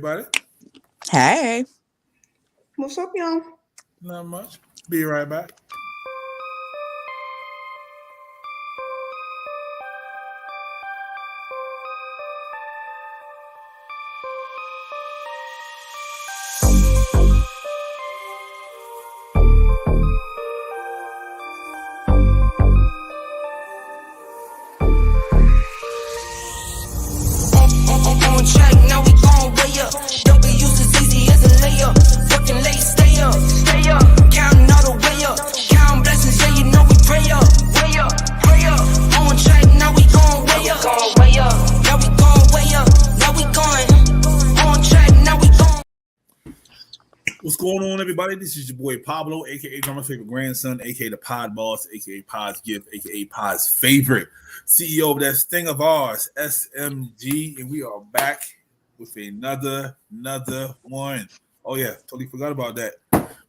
everybody. Hey. What's up, y'all? Not much. Be right back. What's going on, everybody? This is your boy Pablo, aka Drummer's favorite grandson, aka the Pod Boss, aka Pod's gift, aka Pod's favorite CEO of that thing of ours, SMG, and we are back with another one. Oh yeah, totally forgot about that.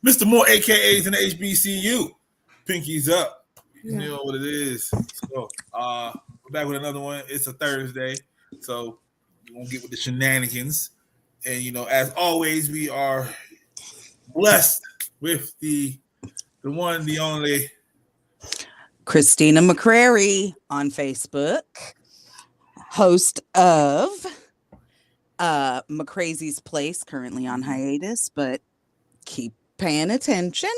Mr. Moore, AKA's in the HBCU. Pinkies up. You know what it is. So we're back with another one. It's a Thursday, so we won't get with the shenanigans. And as always, we are blessed with the one, the only Christina McCrary on Facebook, host of McCrazy's Place, currently on hiatus, but keep paying attention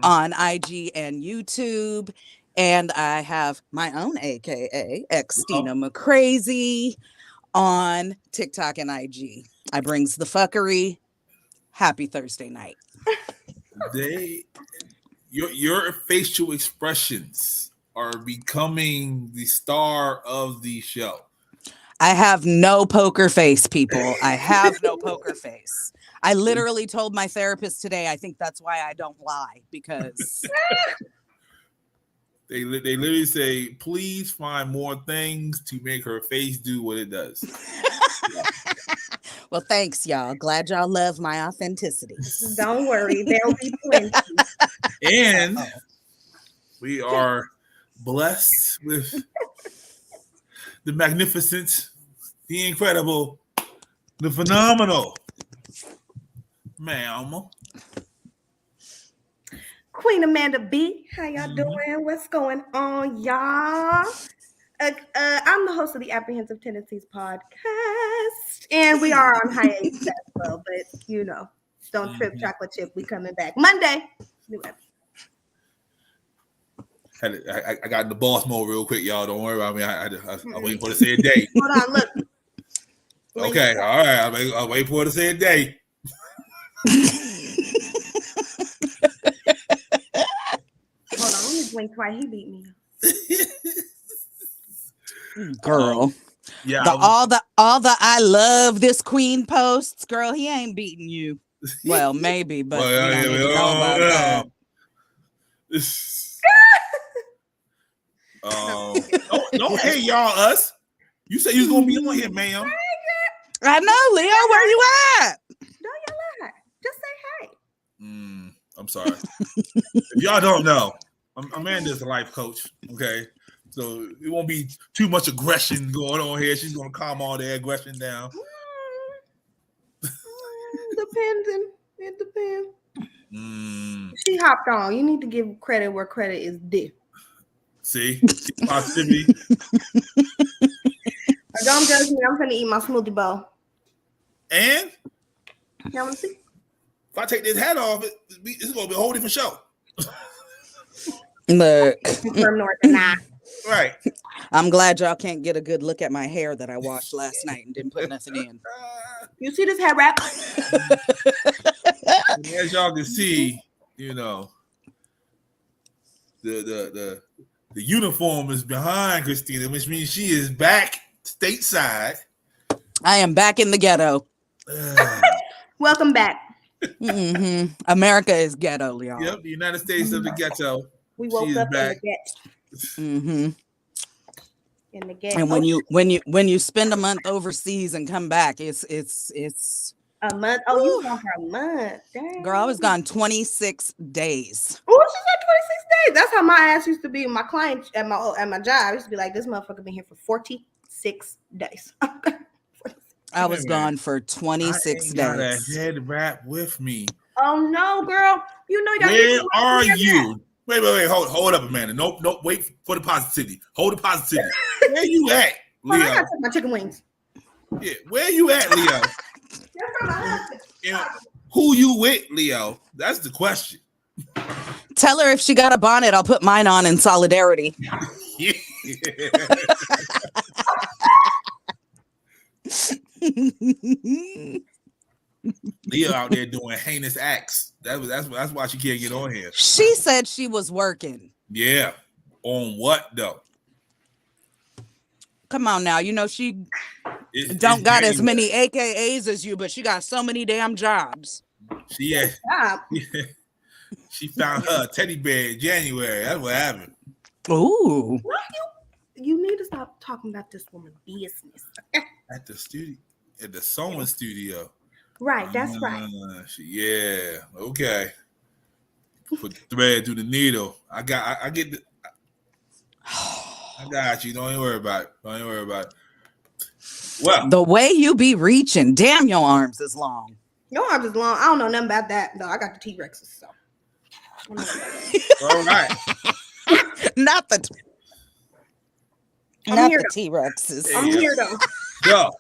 on IG and YouTube. And I have my own AKA Xtina McCrazy on TikTok and IG. I brings the fuckery. Happy Thursday night. Your facial expressions are becoming the star of the show. I have no poker face, people. I have no poker face. I literally told my therapist today, I think that's why I don't lie, because they literally say, please find more things to make her face do what it does. Well, thanks, y'all. Glad y'all love my authenticity. Don't worry, there'll be plenty. And we are blessed with the magnificent, the incredible, the phenomenal ma'am Queen Amanda B. How y'all doing? What's going on, y'all? I'm the host of the Apprehensive Tendencies podcast, and we are on hiatus as well. But don't trip, chocolate chip. We coming back Monday. New episode. I got in the boss mode real quick, y'all. Don't worry about me. I'm waiting for her to say a date. Hold on, look. Okay, all right. I'll wait for her to say a date. Hold on, let me blink twice. He beat me. Girl. Yeah. All the I love this queen posts, girl, he ain't beating you. Well, maybe, but don't hate y'all us. You say you was gonna be on here, ma'am. I know, Leo, where you at? Don't yell at her. Just say hey. I'm sorry. If y'all don't know, Amanda's a life coach. Okay. So it won't be too much aggression going on here. She's gonna calm all the aggression down. It depends. She hopped on. You need to give credit where credit is due. See? Positivity. Don't judge me. I'm gonna eat my smoothie bowl. And Y'all wanna see? if I take this hat off, it's gonna be a whole different show. Look. From North and North. Right. I'm glad y'all can't get a good look at my hair that I washed last night and didn't put nothing in. You see this hair wrap? As y'all can see, the uniform is behind Christina, which means she is back stateside. I am back in the ghetto. Welcome back. America is ghetto, y'all. Yep, the United States of the ghetto. We woke up back. In the ghetto. And when you spend a month overseas and come back, it's a month. Oh, you gone for a month. Dang. Girl, I was gone 26 days. Oh, she said 26 days. That's how my ass used to be. My client at my job, I used to be like, this motherfucker been here for 46 days. I was gone for I 26 ain't got a days. head wrap with me. Oh no, girl. You know you gotta Where get are you? Wait. Hold up, Amanda. Nope. Wait for the positivity. Hold the positivity. Where you at, Hold on, I Leo? gotta take my chicken wings. Yeah, where you at, Leo? That's from my husband. And who you with, Leo? That's the question. Tell her if she got a bonnet, I'll put mine on in solidarity. Yeah. Leo out there doing heinous acts. That's why she can't get on here. She said she was working. Yeah. On what though? Come on now. You know, she It's don't got as January. many AKAs as you, but she got so many damn jobs. She had, Stop. she found her teddy bear in January. That's what happened. Ooh. What you need to stop talking about this woman's business. At the studio, at the sewing studio. Right, that's right. Yeah. Okay. Put the thread through the needle. I got you. Don't even worry about it. Well, The way you be reaching, damn, your arms is long. Your arms is long. I don't know nothing about that. No, I got the T-Rexes, so. I don't know about that. all right. Not the I'm not here the though. T-Rexes. I'm here though. So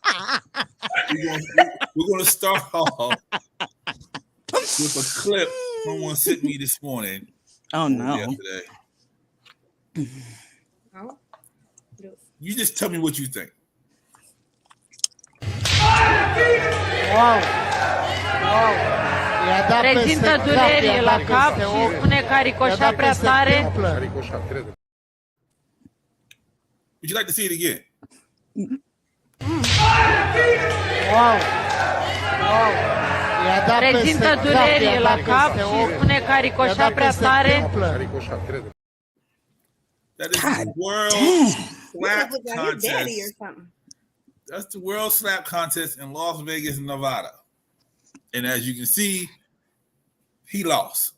we're gonna start off with a clip someone sent me this morning. Oh no. Yesterday. Oh. You just tell me what you think. Prezintă dureri la cap și spune că a ricoșat prea tare. Would you like to see it again? Prezintă dureri la cap și spune că a ricoșat prea tare. That is God the world You slap look like your daddy or contest. something. That's the world slap contest in Las Vegas, Nevada. And as you can see, he lost.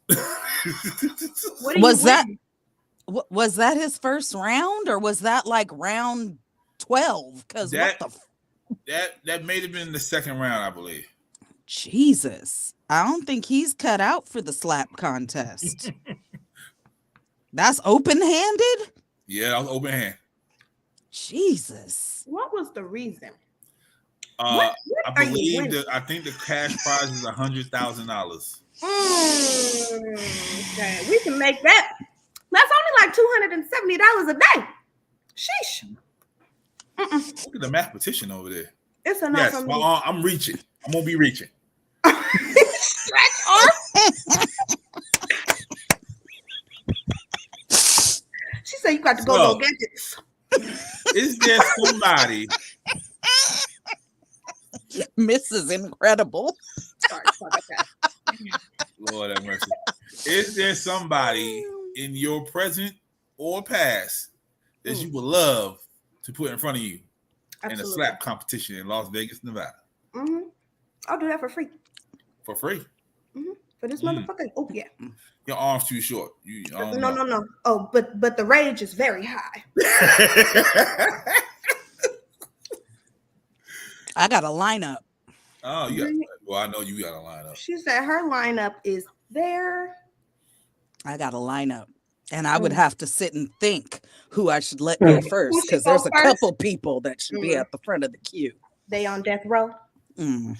What do Was you that win? was that his first round or was that like round 12? Because what That- the that may have been the second round, I believe. Jesus. I don't think he's cut out for the slap contest. That's open-handed? Yeah, that was open hand. Jesus. What was the reason? I What are you believe winning? I think the cash prize is $100,000. Okay, we can make that. That's only like $270 a day. Sheesh. Look at the mathematician over there. It's enough Yes, for my me. arm, I'm reaching. I'm gonna be reaching. Stretch arm. She said you got to go So- get this. Is there somebody? Mrs. Incredible. Sorry about that. Lord have mercy. Is there somebody in your present or past that you would love to put in front of you in a Absolutely. slap competition in Las Vegas, Nevada, I'll do that for free. for free? For this Mm. motherfucker. Oh yeah. Your arm's too short. I don't know. No. Oh, but the rage is very high. I got a lineup. Oh, you got. Well, I know you got a lineup. She said her lineup is there. I got a lineup. And I would have to sit and think who I should let go first Who should because go there's a first? couple people that should be Mm. at the front of the queue. They on death row. Mm.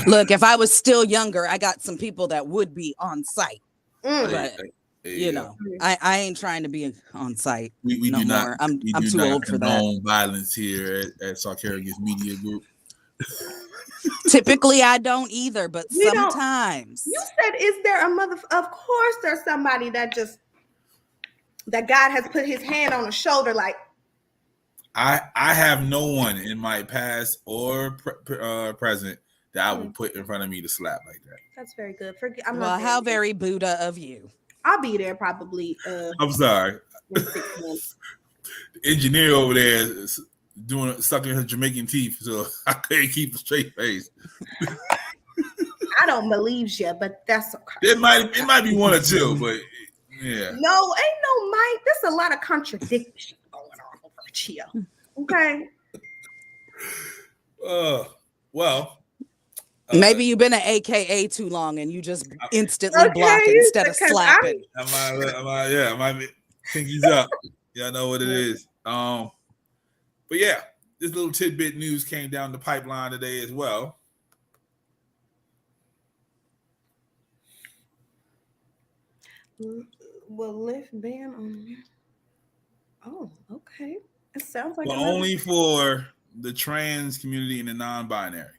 Look, if I was still younger, I got some people that would be on site. Mm. But There you go. know, I ain't trying to be on site. we no do not. more. I'm We I'm do too not old for that. condone violence here at Sarkarius Media Group. Typically, I don't either, but We don't- sometimes. You said, is there a mother? Of course, there's somebody that God has put his hand on the shoulder, like, I have no one in my past or present that I would put in front of me to slap like that. that's very good. I'm Well, not how very Buddha of you. I'll be there probably I'm sorry. in 6 months. The engineer over there is sucking her Jamaican teeth, so I couldn't keep a straight face. I don't believe you, but that's okay. It might be one or two, but yeah. No, ain't no Mike. There's a lot of contradiction going on over here. Okay. Well, Maybe you've been an AKA too long and you just instantly Okay, block instead of because slapping. I might be pinkies up. Y'all know what it is. But yeah, this little tidbit news came down the pipeline today as well. Will lift ban on. Oh, okay. It sounds like But only for the trans community and the non-binary.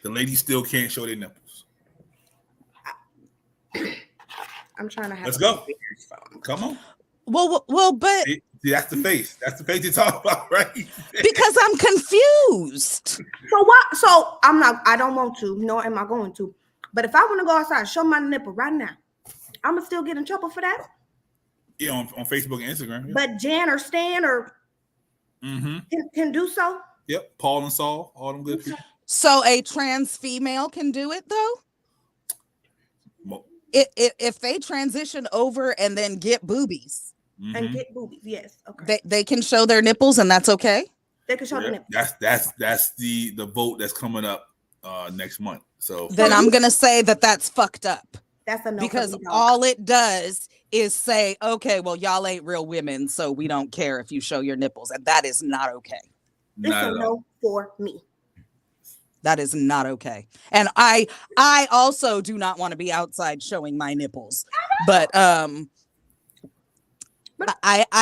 The ladies still can't show their nipples. I'm trying to have. Let's go. Come on. Well, but See, that's the face. That's the face you're talking about, right? because I'm confused. So what? So I don't want to, nor am I going to. But if I want to go outside and show my nipple right now, I'm gonna still get in trouble for that. Yeah, on Facebook and Instagram. Yeah. But Jan or Stan or can do so. Yep, Paul and Saul, all them good people. So a trans female can do it though? If they transition over and then get boobies. And get boobies, yes. Okay. They can show their nipples and that's okay? They can show the nipples. That's the vote that's coming up next month. So then I'm gonna say that's fucked up. That's a no, because all it does is say, okay, well, y'all ain't real women, so we don't care if you show your nipples, and that is not okay. It's a no for me. That is not okay. And I also do not want to be outside showing my nipples, but I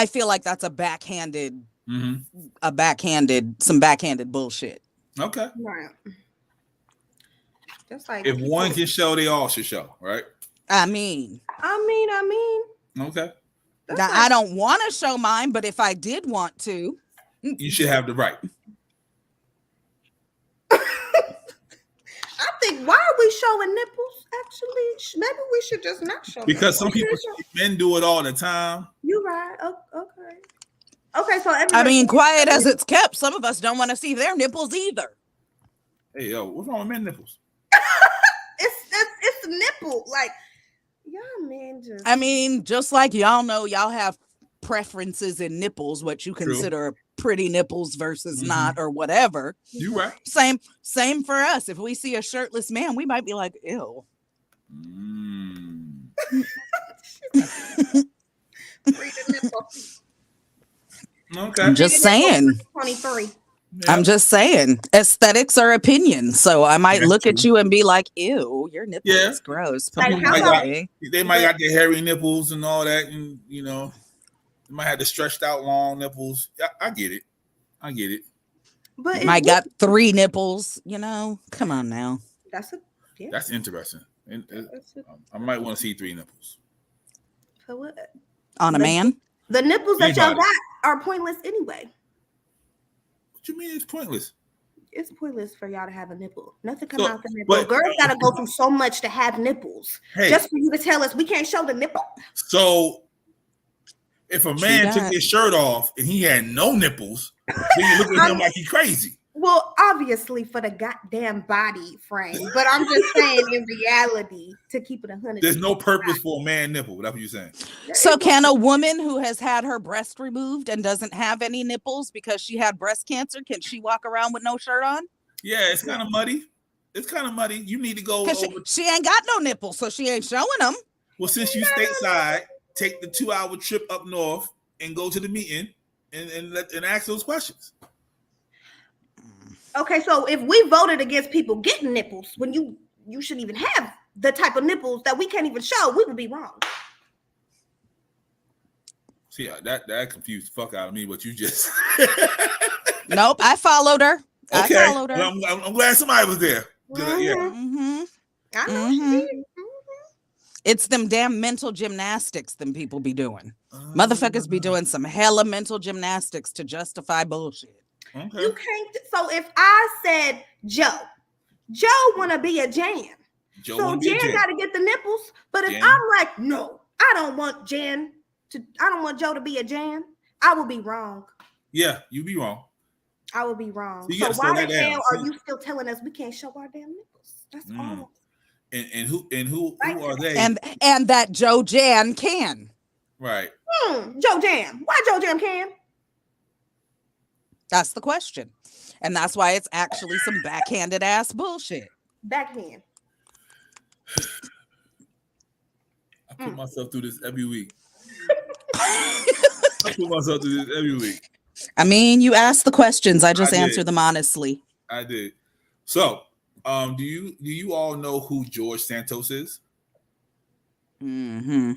feel like that's some backhanded bullshit. Okay. Right. Just like if one can show, they all should show, right? I mean. Okay. Now, I don't want to show mine, but if I did want to, you should have the right. I think, why are we showing nipples? Actually, maybe we should just not show. Because some people, men do it all the time. You're right. Okay. Okay, so I mean, quiet as it's kept, some of us don't want to see their nipples either. Hey, yo, what's wrong with men nipples? It's a nipple, like y'all men just. I mean, just like y'all know, y'all have preferences in nipples, what you consider pretty nipples versus not, or whatever. You right. Same for us. If we see a shirtless man, we might be like, ew. Okay. I'm just saying. 23. Yeah. I'm just saying, aesthetics are opinions. So I might look at you and be like, ew, your nipple is gross. They might got the hairy nipples and all that, and you know, they might have the stretched out long nipples. Yeah, I get it. But might got 3 nipples, you know. Come on now. That's interesting. I might want to see 3 nipples. For what? On a man? The nipples that y'all got are pointless anyway. What you mean it's pointless? It's pointless for y'all to have a nipple. Nothing come out the nipple. Girls gotta go through so much to have nipples. Just for you to tell us we can't show the nipple. So if a man took his shirt off and he had no nipples, then you look at him like he's crazy. Well, obviously for the goddamn body frame, but I'm just saying in reality, to keep it 100. There's no purpose for a man nipple. That's what you're saying. So can a woman who has had her breast removed and doesn't have any nipples because she had breast cancer, can she walk around with no shirt on? Yeah, it's kind of muddy. You need to go over. She ain't got no nipples, so she ain't showing them. Well, since you stateside, take the 2-hour trip up north and go to the meeting and ask those questions. Okay, so if we voted against people getting nipples when you shouldn't even have the type of nipples that we can't even show, we would be wrong. See, that confused the fuck out of me. What you just? Nope, I followed her. Okay. I followed her. Well, I'm glad somebody was there. Yeah. I know. It's them damn mental gymnastics them people be doing. Motherfuckers be doing some hella mental gymnastics to justify bullshit. Okay. You can't. So if I said Joe want to be a Jan, so Jan got to get the nipples. But if I'm like, no, I don't want Joe to be a Jan, I will be wrong. Yeah, you be wrong. I will be wrong. So why the hell are you still telling us we can't show our damn nipples? That's all. And who are they? And that Joe Jan can. Right. Joe Jan. Why Joe Jan can? That's the question. And that's why it's actually some backhanded ass bullshit. Backhand. I put myself through this every week. I put myself through this every week. I mean, you asked the questions. I just I did. answered them honestly. I did. So, do you all know who George Santos is? Mm-hmm.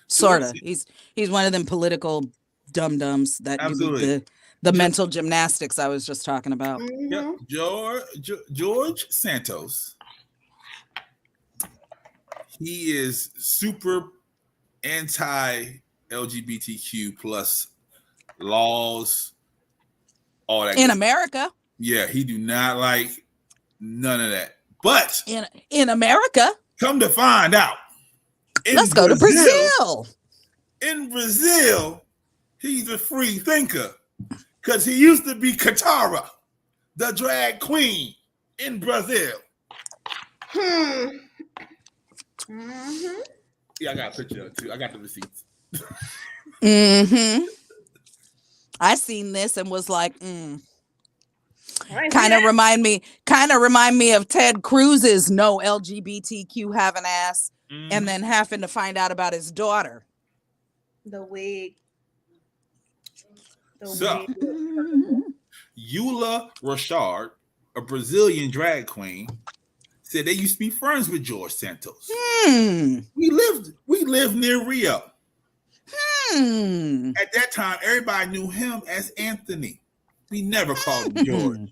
Sorta. He's one of them political dum-dums that Absolutely. the mental gymnastics I was just talking about. Yep. George Santos. He is super anti-LGBTQ plus laws, all that. In America. Yeah, he do not like none of that. But in America, come to find out, let's go to Brazil. In Brazil, he's a free thinker because he used to be Katara, the drag queen in Brazil. Mm-hmm. Yeah, I got a picture of it too. I got the receipts. Mm-hmm. I seen this and was like, kind of remind me of Ted Cruz's no LGBTQ having ass, and then having to find out about his daughter. The wig. So, Eula Rashard, a Brazilian drag queen, said they used to be friends with George Santos. We lived near Rio. At that time, everybody knew him as Anthony. We never called him George.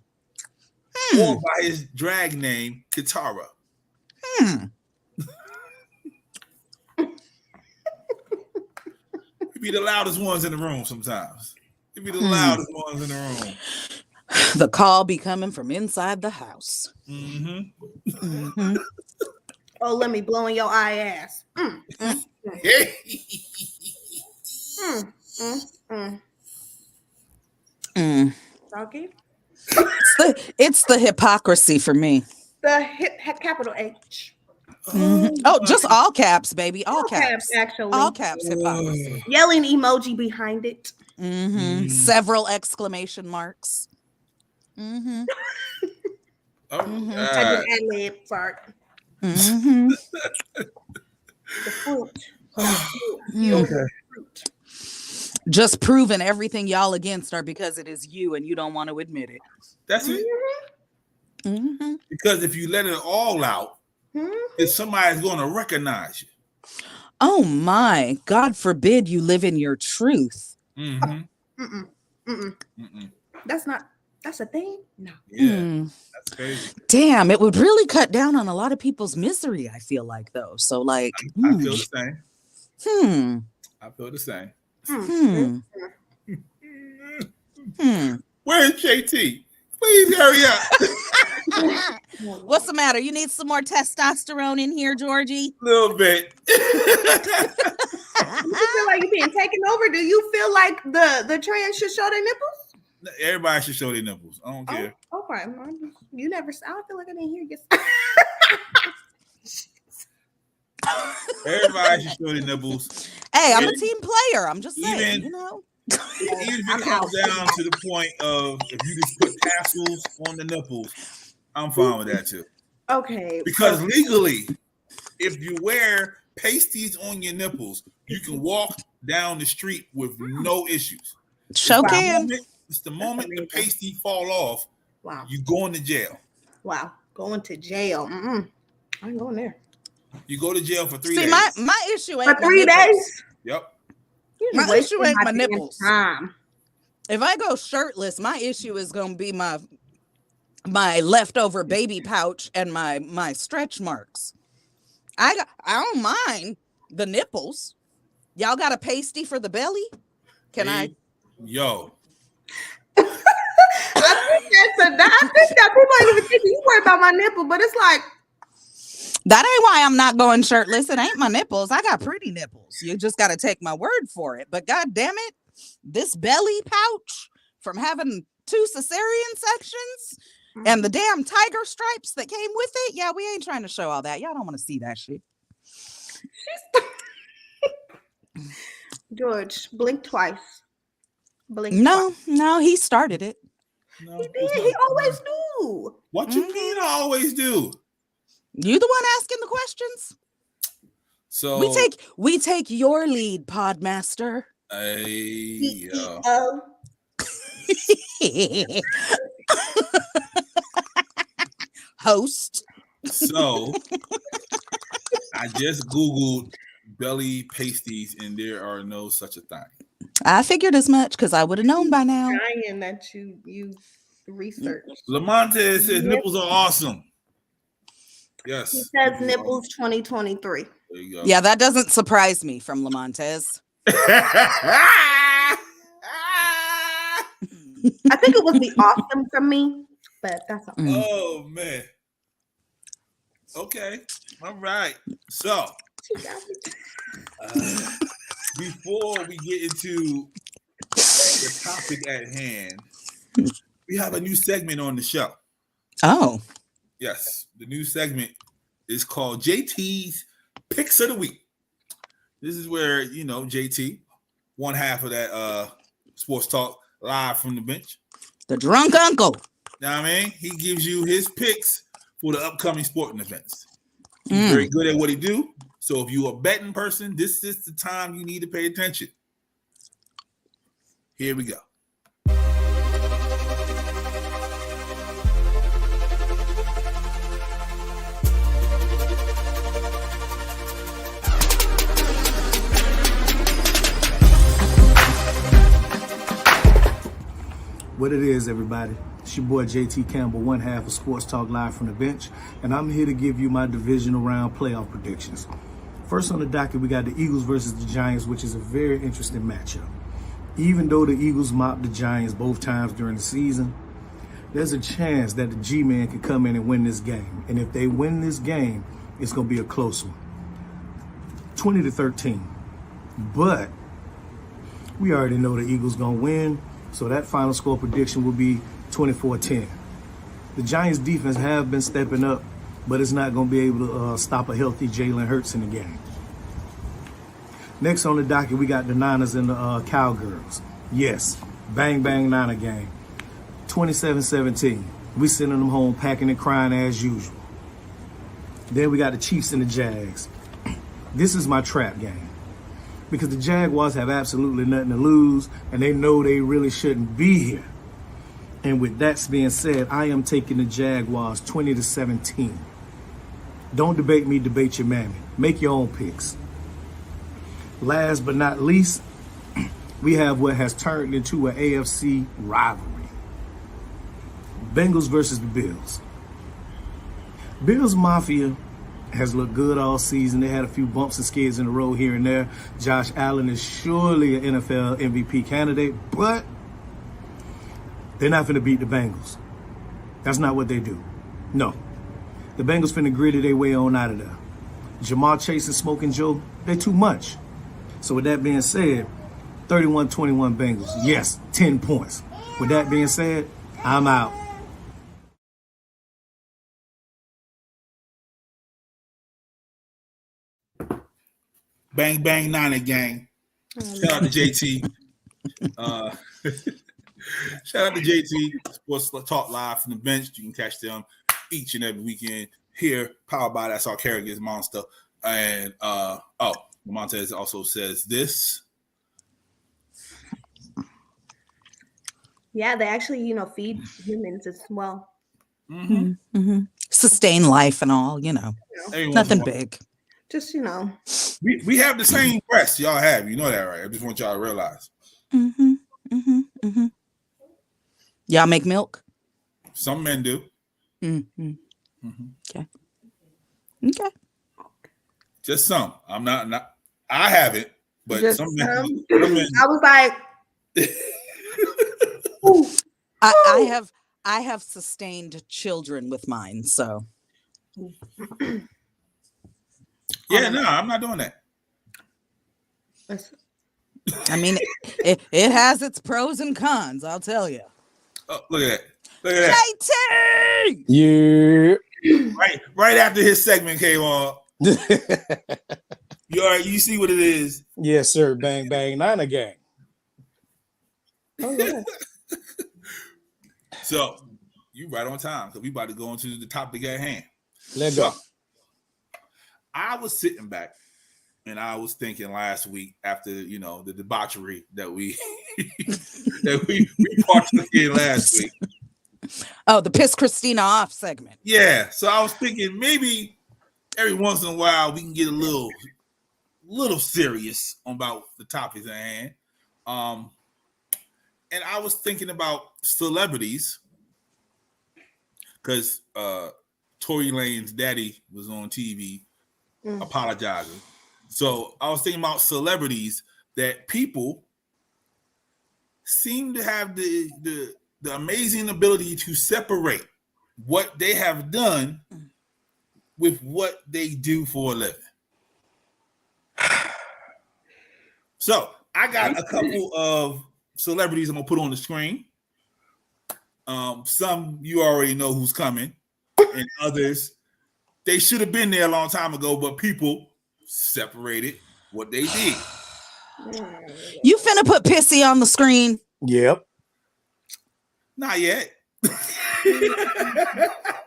Or by his drag name, Katara. We be the loudest ones in the room sometimes. We be the loudest ones in the room. The call be coming from inside the house. Oh, let me blow in your eye ass. Okay. It's the hypocrisy for me. The capital H. Oh, just all caps, baby. All caps. Actually. All caps hypocrisy. Yelling emoji behind it. Several exclamation marks. I just ad-lib, sorry. The fruit. Okay. Just proving everything y'all against are because it is you and you don't want to admit it. That's it. Because if you let it all out, then somebody's going to recognize you. Oh my, God forbid you live in your truth. That's a thing? No. Yeah, that's crazy. Damn, it would really cut down on a lot of people's misery, I feel like, though. So, like, I feel the same. I feel the same. Where's JT? Please hurry up. What's the matter? You need some more testosterone in here, Georgie? A little bit. You feel like you're being taken over? Do you feel like the trans should show their nipples? Everybody should show their nipples. I don't care. Okay. You never. I don't feel like I didn't hear you. Everybody should show their nipples. Hey, I'm a team player. I'm just saying, you know. Even if it comes down to the point of if you just put tassels on the nipples, I'm fine with that too. Okay. Because legally, if you wear pasties on your nipples, you can walk down the street with no issues. It's the moment the pasty fall off. Wow. You going to jail. Wow. Going to jail. I ain't going there. You go to jail for 3 days. See, my issue ain't for 3 days. Yep. My issue ain't my nipples. If I go shirtless, my issue is gonna be my leftover baby pouch and my stretch marks. I don't mind the nipples. Y'all got a pasty for the belly? Can I? Yo. I think that people ain't even think you worry about my nipple, but it's like that ain't why I'm not going shirtless. It ain't my nipples. I got pretty nipples. You just got to take my word for it. But God damn it, this belly pouch from having 2 cesarean sections and the damn tiger stripes that came with it. Yeah, we ain't trying to show all that. Y'all don't want to see that shit. George, blink twice. Blink No, twice. no, he started it. No, He it's did. not. He always do. What you mean? I always do. You the one asking the questions. So We take your lead, Podmaster. CEO. Host. So I just Googled belly pasties, and there are no such a thing. I figured as much because I would have known by now. Giant that you researched. Lamonte says nipples are awesome. Yes. He says nipples 2023. There you go. Yeah, that doesn't surprise me from Lamontes. I think it was the awesome from me, but that's all. Oh man. Okay. All right. So before we get into the topic at hand, we have a new segment on the show. Oh. Yes, the new segment is called JT's Picks of the Week. This is where, JT, one half of that sports talk live from the bench. The drunk uncle. Now, he gives you his picks for the upcoming sporting events. He's very good at what he do. So if you're a betting person, this is the time you need to pay attention. Here we go. What it is, everybody. It's your boy JT Campbell, one half of Sports Talk Live from the bench, and I'm here to give you my divisional round playoff predictions. First on the docket, we got the Eagles versus the Giants, which is a very interesting matchup. Even though the Eagles mopped the Giants both times during the season, there's a chance that the G-Man can come in and win this game. And if they win this game, it's going to be a close one. 20-13. But we already know the Eagles going to win. So that final score prediction will be 24-10. The Giants defense have been stepping up, but it's not going to be able to stop a healthy Jalen Hurts in the game. Next on the docket, we got the Niners and the Cowgirls. Yes, bang, bang, Niner game. 27-17. We sending them home packing and crying as usual. Then we got the Chiefs and the Jags. This is my trap game, because the Jaguars have absolutely nothing to lose, and they know they really shouldn't be here. And with that being said, I am taking the Jaguars 20-17. Don't debate me, debate your mammy. Make your own picks. Last but not least, we have what has turned into an AFC rivalry. Bengals versus the Bills. Bills Mafia has looked good all season. They had a few bumps and skids in the road here and there. Josh Allen is surely an NFL MVP candidate, but they're not going to beat the Bengals. That's not what they do. No. The Bengals finna gritty their way on out of there. Jamar Chase and Smoking Joe, they're too much. So with that being said, 31-21 Bengals. Yes, 10 points. With that being said, I'm out. Bang, bang, Niner gang. Shout out to JT. Shout out to JT. Sports Talk Live from the bench. You can catch them each and every weekend here, powered by That's Our Carragher's Monster. And Montez also says this. Yeah, they actually, feed humans as well. Sustain life and all, nothing big. Just, We have the same breasts y'all have. You know that, right? I just want y'all to realize. Y'all make milk? Some men do. Okay. Just some. I'm not. I haven't, but Just some men. some. Some men I was like, ooh. I have sustained children with mine, so. Yeah, no, I'm not doing that. I mean, it has its pros and cons, I'll tell you. Oh, look at that. Look at that. JT! Yeah. Right after his segment came on. You see what it is. Yes, sir. Bang, bang, Niner gang. Oh, yeah. So you right on time because we about to go into the topic at hand. Let's go. I was sitting back and I was thinking last week after the debauchery that we partook in last week. Oh, the piss Christina off segment. Yeah, so I was thinking maybe every once in a while we can get a little serious about the topics at hand. And I was thinking about celebrities because Tory Lane's daddy was on TV apologizing. So I was thinking about celebrities that people seem to have the amazing ability to separate what they have done with what they do for a living. So I got a couple of celebrities I'm gonna put on the screen. Some you already know who's coming, and others they should have been there a long time ago, but people separated what they did. You finna put Pissy on the screen? Yep. Not yet.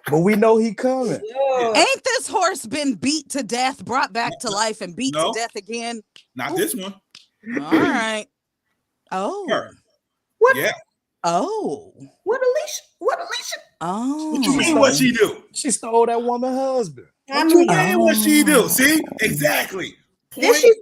But we know he coming. Ain't this horse been beat to death, brought back to life, and beat to death again? Not this one. All right. Oh. Her. What? Yeah. Oh. What Alicia? Oh. What you mean? What she do? She stole that woman's husband. What you mean? What she do? See, exactly. Did she?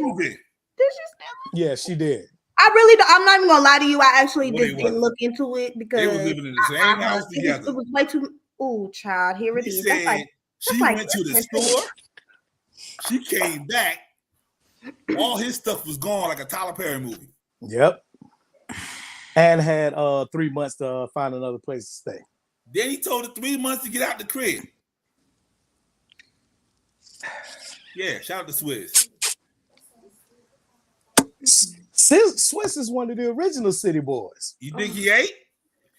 Moving. Did she steal it? Yeah, she did. I really don't, I'm not even gonna lie to you. I actually No, just they didn't look into it because They was living in the same house together. It was way too. Oh, child, here it He is. said she like went to the store. She came back. All his stuff was gone, like a Tyler Perry movie. Yep. And had 3 months to find another place to stay. Then he told her 3 months to get out the crib. Yeah, shout out to Swizz. Swiss is one of the original City Boys. You think he ate?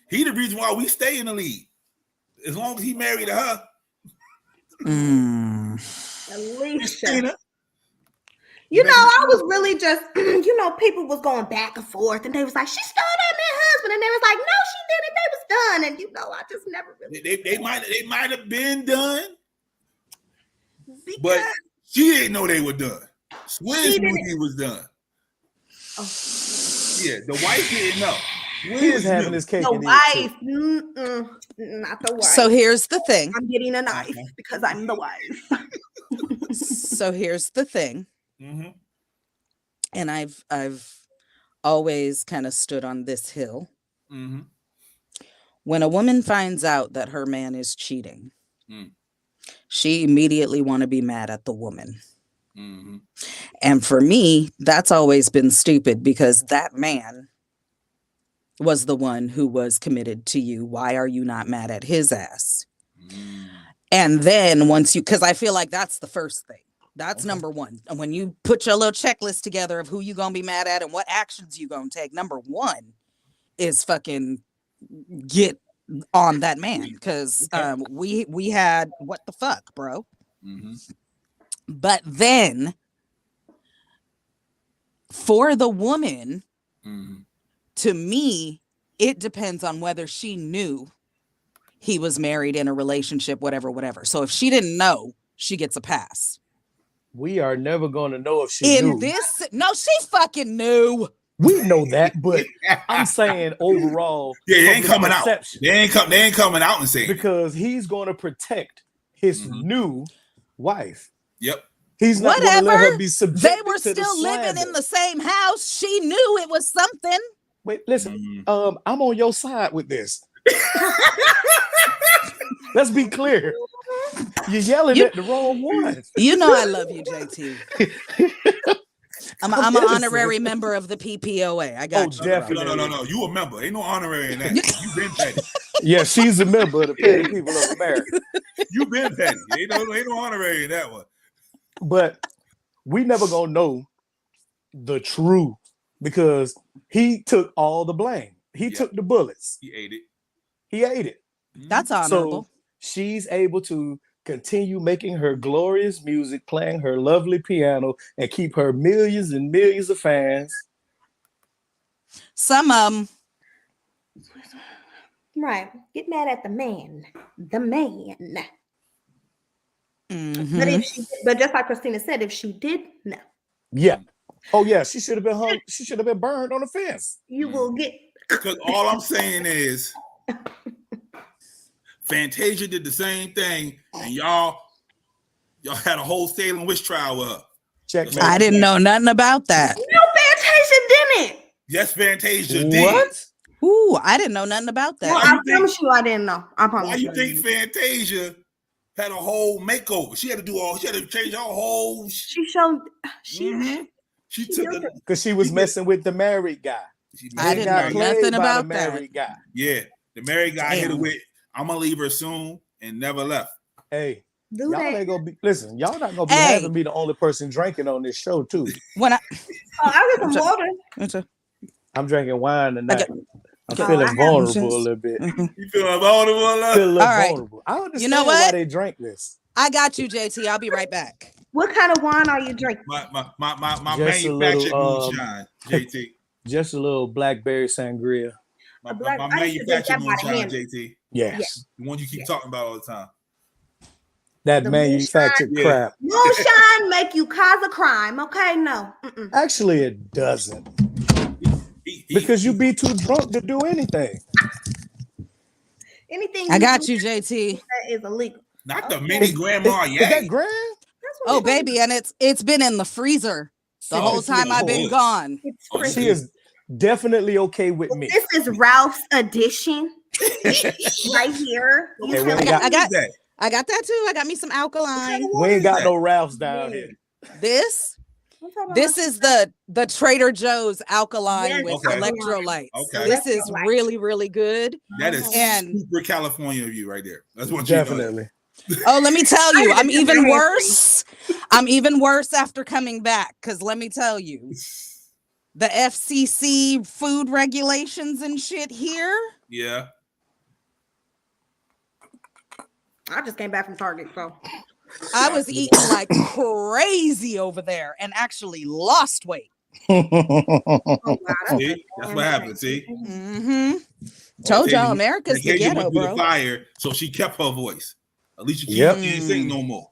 He the reason why we stay in the league. As long as he married to her. Alicia. You know, I was really just, people was going back and forth, and they was like, she stole that man's husband, and they was like, no, she didn't. They was done, and I just never really. They might have been done, because but she didn't know they were done. Swizz knew he was done. Oh. Yeah, the wife didn't know. He was having his cake. The wife, not the wife. So here's the thing. I'm getting a knife because I'm the wife. So here's the thing. Mm-hmm. And I've always kind of stood on this hill. Mm-hmm. When a woman finds out that her man is cheating, she immediately want to be mad at the woman. Mm-hmm. And for me, that's always been stupid because that man was the one who was committed to you. Why are you not mad at his ass? And then because I feel like that's the first thing. That's number one. And when you put your little checklist together of who you gonna be mad at and what actions you gonna take, number one is fucking get on that man. Because we had what the fuck, bro. Mm-hmm. But then for the woman, to me, it depends on whether she knew he was married in a relationship, whatever. So if she didn't know, she gets a pass. We are never going to know if she knew. No, she fucking knew. We know that, but I'm saying overall, yeah, they ain't coming out. They ain't coming out and saying because he's going to protect his new wife. Yep. He's not going to let her be subjected. They were still living in the same house. She knew it was something. Wait, listen. I'm on your side with this. Let's be clear. You're yelling at the wrong one. You know I love you, JT. I'm an honorary member of the PPOA. I got you. Definitely. No. You a member. Ain't no honorary in that. You been petty. Yeah, she's a member of the Petty People of America. You been petty. Ain't no honorary in that one. But we never gonna know the truth because he took all the blame. He took the bullets. He ate it. That's honorable. So she's able to continue making her glorious music, playing her lovely piano, and keep her millions and millions of fans. Some Right. Get mad at the man. The man. Mhm. But if she, but just like Christina said, if she did, no, Yeah. Oh yeah, she should have been hung. She should have been burned on the fence. you will get. Because all I'm saying is, Fantasia did the same thing, and y'all had a whole Salem witch trial with her. Checkmate. I didn't know nothing about that. No, Fantasia didn't. Yes, Fantasia did. What? Ooh, I didn't know nothing about No, that. Why I you think- promise you, I didn't know. I promise Why you I think didn't. Fantasia had a whole makeover? She had to change her whole. She showed. She. Mhm. She took built a. it. Because she was messing with the married guy. She I made didn't it know right. nothing Played by about the that. married guy. Yeah, the married guy hit her Damn. with, "I'm gonna leave her soon," and never left. Hey, Do y'all that. ain't gonna be. Listen, y'all not gonna be Hey. having me the only person drinking on this show too. When I, Oh, I got some water. it's a- I'm drinking wine tonight. got- I'm Oh, I feeling have vulnerable a little bit. Mhm. You feeling vulnerable? Feel a Love? little All right. vulnerable. I understand You know why what? they drank this. I got you, JT. I'll be right back. What kind of wine are you drinking? My Just a manufactured little, moonshine, JT. Just a little blackberry sangria. My I used to drink manufactured that by the moonshine, hand. JT. Yes. The one you keep talking about all the time. That The manufactured moonshine? crap. Moonshine make you cause a crime. Okay, no. Mm-mm. Actually, it doesn't. Because you be too drunk to do anything. Anything I got do you, JT. that is illegal. Not the Okay. mini grandma Is that yay. grand? That's what Oh, we're gonna baby, and it's been in the freezer the Oh, whole time I've been oh. gone. do. It's Oh, Christmas. She is definitely okay with me. This is Ralph's edition right here. You Hey, feel we me? got- I got that. I got that too. I got me some alkaline. We ain't got no Ralphs down here. This I'm talking about this is the Trader Joe's alkaline Yes, with Okay. electrolytes. Okay. This is Electrolytes. really, really good. That is And- super California of you right there. That's what you know. Definitely. Oh, let me tell you, I I'm didn't even know. worse. I'm even worse after coming back. Cause let me tell you, the FCC food regulations and shit here. Yeah. I just came back from Target, so I was eating like crazy over there and actually lost weight. oh wow, that's See? That's what happened. See? Mm-hmm. Told y'all, America's the Fantasia ghetto, went through the bro. fire, so she kept her voice. At least you Yep. can't sing no more.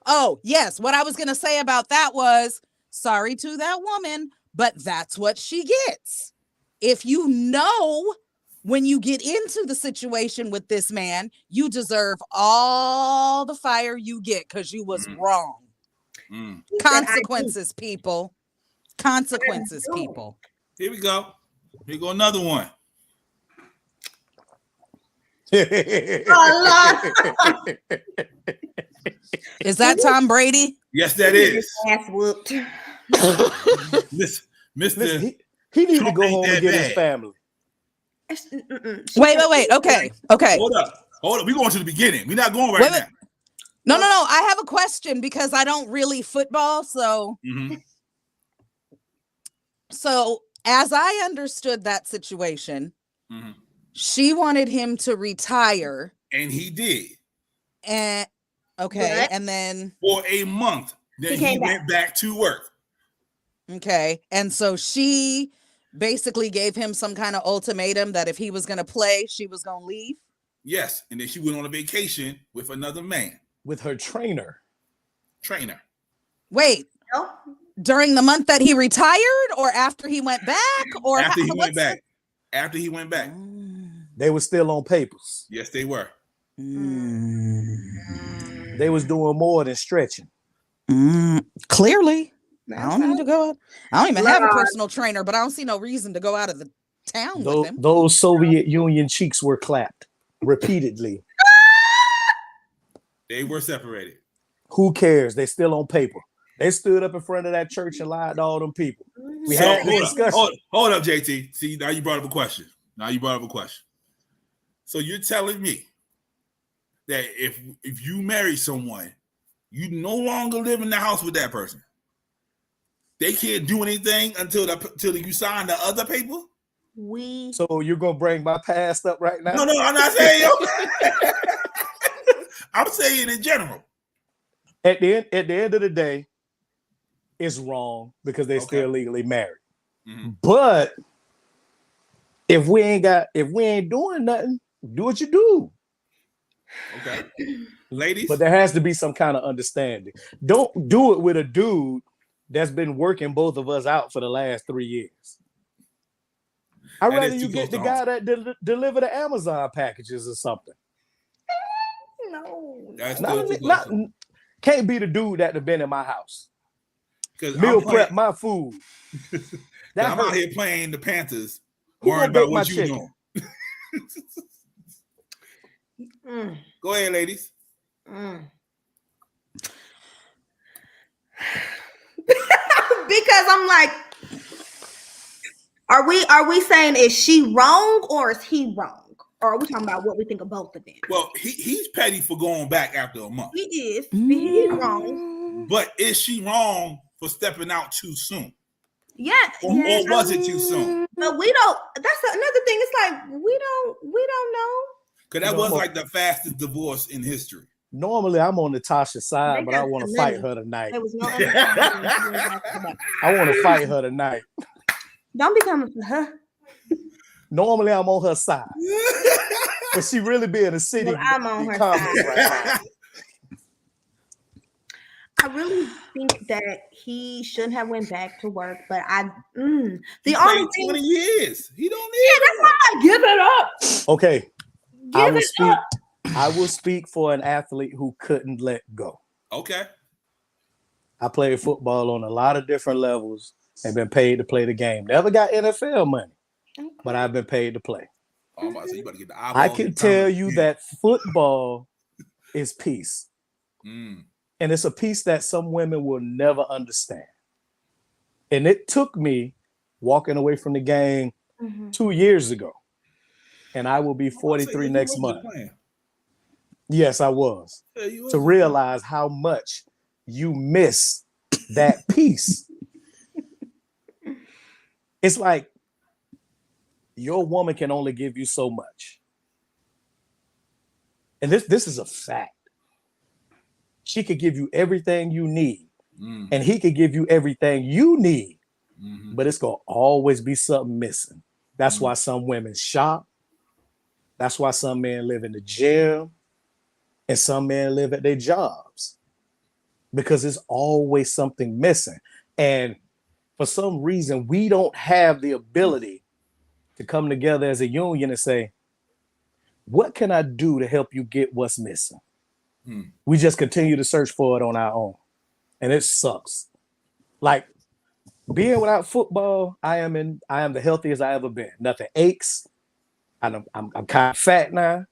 Oh, yes. What I was gonna say about that was sorry to that woman, but that's what she gets. If you know when you get into the situation with this man, you deserve all the fire you get because you was wrong. Mm. He said, "I do." Consequences, people. Consequences, I do. people. Here we go. Here go another one. Oh Lord, Is that Tom Brady? Yes, that is. ass whooped. Miss, Listen, Mr. he need to Trump go ain't home that and get his bad. family. Wait. Okay. Hold up. We're going to the beginning. We're not going right Wait, now. No. I have a question because I don't really football. Mhm. So as I understood that situation, Mhm. she wanted him to retire And he did and What? and then for a month. Then He he came back. went back to work. and so she basically gave him some kind of ultimatum that if he was going to play, she was going to leave. Yes. And then she went on a vacation with another man, With her trainer. trainer. Wait, No? during the month that he retired or after he went back or After he what's went the- back. After he went back. They were still on papers. Yes, they were. They was doing more than stretching. Clearly. I don't need to go out. I don't even have a Lord. personal trainer, but I don't see no reason to go out of the town with him. Those Soviet Union cheeks were clapped repeatedly. They were separated. Who cares? They still on paper. They stood up in front of that church and lied to all them people. We So, had the hold up, discussion. hold up, JT. See, now you brought up a question. So you're telling me that if you marry someone, you no longer live in the house with that person. They can't do anything until you sign the other paper? We So you're gonna bring my past up right now? No, I'm not saying yo. I'm saying in general. At the end of the day, it's wrong because they're Okay. still legally married. Mhm. But If we ain't doing nothing, do what you do. Okay. Ladies. But there has to be some kind of understanding. Don't do it with a dude that's been working both of us out for the last 3 years. I'd That rather is you too get the close to guy that deliver the Amazon packages or something. No. That's Not, still too not, close. can't be the dude that have been in my house. Because Meal prep my food. I'm out here playing the Panthers, Who worrying gonna about bake my what you chicken? doing. Go ahead, ladies. Because I'm like, are we saying is she wrong or is he wrong? Or are we talking about what we think of both of them? Well, he's petty for going back after a month. He is. He's wrong. But is she wrong for stepping out too soon? Yeah. Or was it too soon? But we don't. That's another thing. It's like we don't know. Because that was like the fastest divorce in history. Normally, I'm on Natasha's side, but I want to fight her tonight. There was no. I want to fight her tonight. Don't be coming for her. Normally, I'm on her side, but she really being a city. Well, I'm on her side side. right now. I really think that he shouldn't have went back to work, but the He only played thing 20 years. He don't need that's why I give it up. Okay, Give it up. I will speak for an athlete who couldn't let go. Okay. I played football on a lot of different levels and been paid to play the game. Never got NFL money, but I've been paid to play. Oh, I'm about to say, you better get the I can tell you that football is peace. Mm. And it's a piece that some women will never understand. And it took me walking away from the game 2 years ago. And I will be 43 next month. Yes, I was. Yeah, to realize how much you miss that piece. It's like your woman can only give you so much. And this is a fact. She could give you everything you need, and he could give you everything you need, but it's going to always be something missing. That's why some women shop. That's why some men live in the gym, and some men live at their jobs, because there's always something missing. And for some reason, we don't have the ability to come together as a union and say, what can I do to help you get what's missing? We just continue to search for it on our own. And it sucks. Like being without football, I am the healthiest I ever been. Nothing aches. I'm kind of fat now.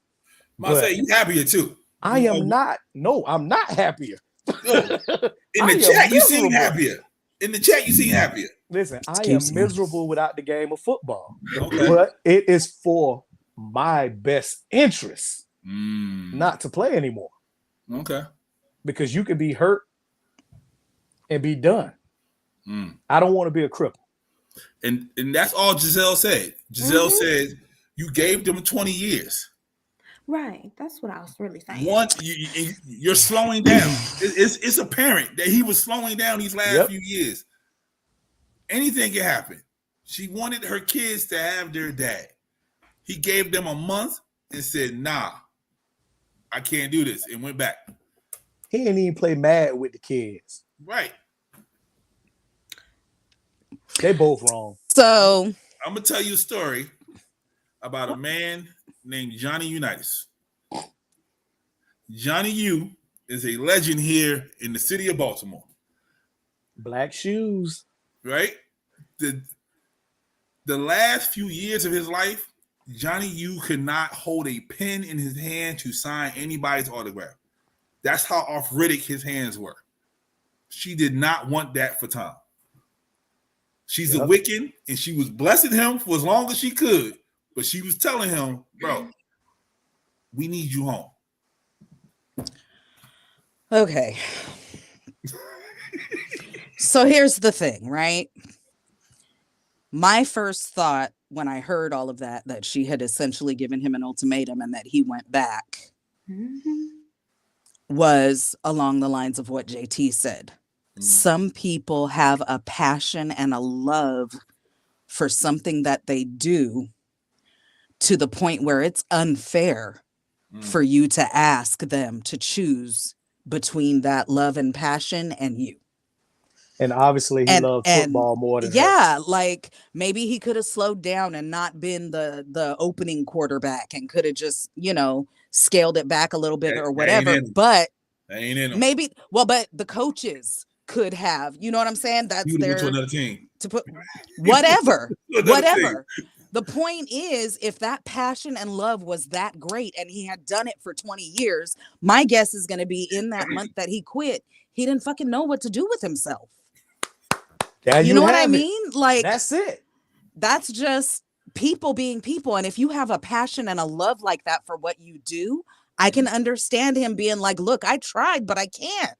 I say you happier too. I am not. No, I'm not happier. In the chat, you seem happier. In the chat, you seem happier. Listen, I am miserable without the game of football. Okay. But it is for my best interest not to play anymore. Okay. Because you can be hurt and be done. I don't want to be a cripple. And that's all Giselle said. Giselle said you gave them 20 years. Right. That's what I was really saying. You're slowing down. It's apparent that he was slowing down these last few years. Anything can happen. She wanted her kids to have their dad. He gave them a month and said, nah, I can't do this, and went back. He didn't even play mad with the kids. Right. They both wrong. So I'm going to tell you a story about a man named Johnny Unitas. Johnny U is a legend here in the city of Baltimore. Black shoes. Right? The last few years of his life, Johnny U could not hold a pen in his hand to sign anybody's autograph. That's how arthritic his hands were. She did not want that for Tom. She's a Wiccan, and she was blessing him for as long as she could, but she was telling him, bro, we need you home. okay. So here's the thing, right? My first thought when I heard all of that she had essentially given him an ultimatum and that he went back, was along the lines of what JT said. Some people have a passion and a love for something that they do to the point where it's unfair for you to ask them to choose between that love and passion and you. And obviously he loved football more than her. Like maybe he could have slowed down and not been the opening quarterback and could have just, scaled it back a little bit or whatever. But maybe, but the coaches could have, you know what I'm saying? That's their to another team. To put whatever. Team. The point is, if that passion and love was that great and he had done it for 20 years, my guess is going to be in that month that he quit, he didn't fucking know what to do with himself. You know what I mean? Like, that's it. That's just people being people. And if you have a passion and a love like that for what you do, I can understand him being like, look, I tried, but I can't.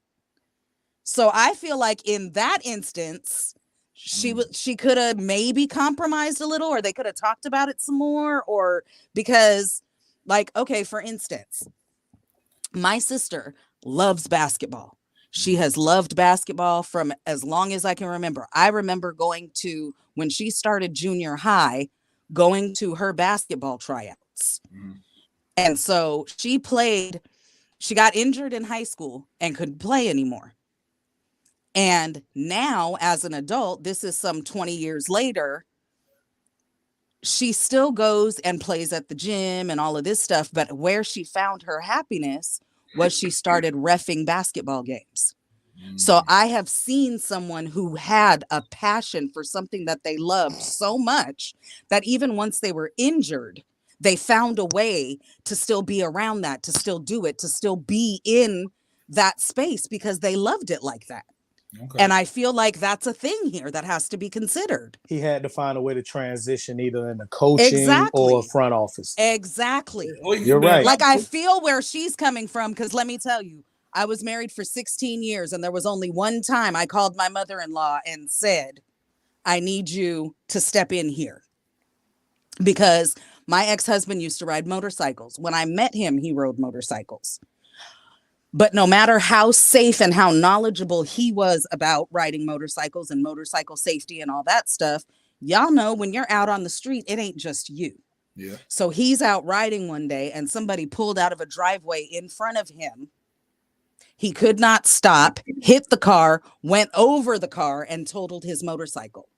So I feel like in that instance, she could have maybe compromised a little, or they could have talked about it some more, or because, like, okay, for instance, my sister loves basketball. She has loved basketball from as long as I can remember. I remember going to, when she started junior high, going to her basketball tryouts. And so she got injured in high school and couldn't play anymore. And now as an adult, this is some 20 years later, she still goes and plays at the gym and all of this stuff. But where she found her happiness was she started reffing basketball games. So I have seen someone who had a passion for something that they loved so much that even once they were injured, they found a way to still be around that, to still do it, to still be in that space because they loved it like that. Okay. And I feel like that's a thing here that has to be considered. He had to find a way to transition either in the coaching or front office. Exactly. You're right. Like, I feel where she's coming from, because let me tell you, I was married for 16 years and there was only one time I called my mother-in-law and said, I need you to step in here. Because my ex-husband used to ride motorcycles. When I met him, he rode motorcycles. But no matter how safe and how knowledgeable he was about riding motorcycles and motorcycle safety and all that stuff, y'all know when you're out on the street, it ain't just you. Yeah. So he's out riding one day and somebody pulled out of a driveway in front of him. He could not stop, hit the car, went over the car and totaled his motorcycle.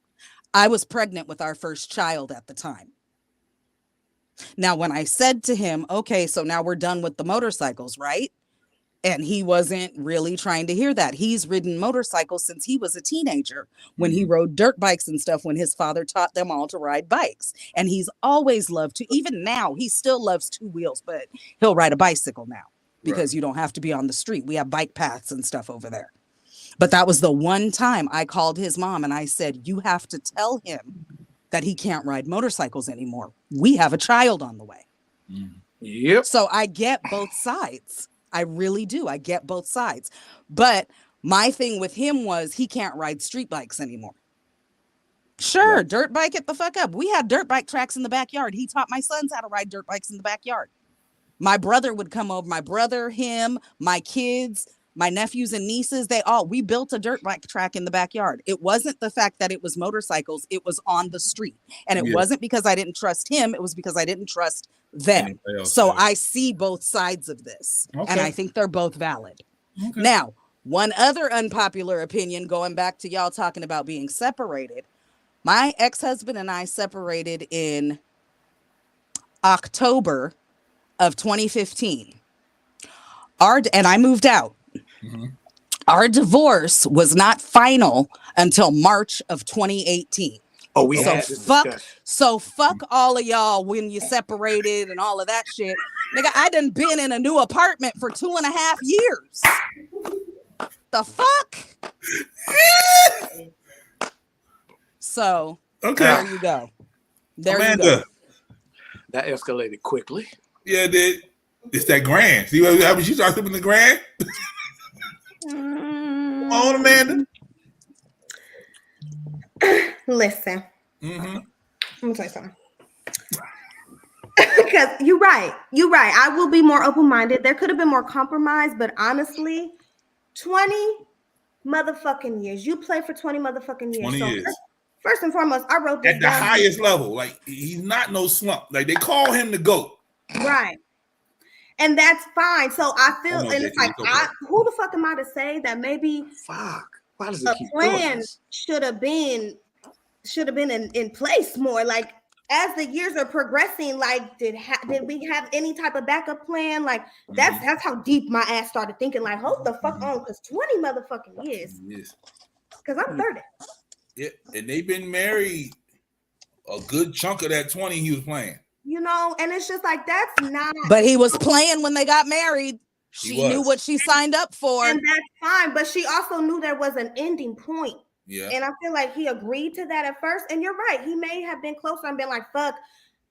I was pregnant with our first child at the time. Now, when I said to him, okay, so now we're done with the motorcycles, right? And he wasn't really trying to hear that. He's ridden motorcycles since he was a teenager, when he rode dirt bikes and stuff, when his father taught them all to ride bikes. And he's always loved to, even now, he still loves two wheels, but he'll ride a bicycle now because you don't have to be on the street. We have bike paths and stuff over there. But that was the one time I called his mom and I said, you have to tell him that he can't ride motorcycles anymore. We have a child on the way. Yep. So I get both sides. I really do. I get both sides. But my thing with him was he can't ride street bikes anymore. Sure, dirt bike it the fuck up. We had dirt bike tracks in the backyard. He taught my sons how to ride dirt bikes in the backyard. My brother would come over. My brother, him, my kids, my nephews and nieces, we built a dirt bike track in the backyard. It wasn't the fact that it was motorcycles. It was on the street. And it wasn't because I didn't trust him. It was because I didn't trust them. So I see both sides of this. And I think they're both valid. Now, one other unpopular opinion, going back to y'all talking about being separated. My ex-husband and I separated in October of 2015. And I moved out. Our divorce was not final until March of 2018. Oh, we had this discussion. So fuck all of y'all when you separated and all of that shit. Nigga, I done been in a new apartment for 2.5 years. The fuck? So there you go. There Amanda. you go. That escalated quickly. Yeah, it did. It's that grand. See what happens? You start flipping the grand. Come on, Amanda. Listen. I'm gonna tell you something. Because you're right. I will be more open-minded. There could have been more compromise, but honestly, 20 motherfucking years. You play for 20 motherfucking years. 20 years. First and foremost, I wrote this at the down. highest level. Like he's not no slump. Like they call him the GOAT. Right. And that's fine. So I feel, Oh, no, and it's JT, like, it's okay. who the fuck am I to say that maybe Fuck. Why does it a keep doing plan this? should have been in place more? Like as the years are progressing, like did we have any type of backup plan? Like that's how deep my ass started thinking. Like hold the fuck on, because 20 motherfucking years. Yes. Because I'm 30. Yeah, and they've been married a good chunk of that 20 he was playing. You know, and it's just like that's not. But he was playing when they got married. She knew was. what she signed up for. And that's fine, but she also knew there was an ending point. Yeah. And I feel like he agreed to that at first. And you're right, he may have been closer and been like, fuck,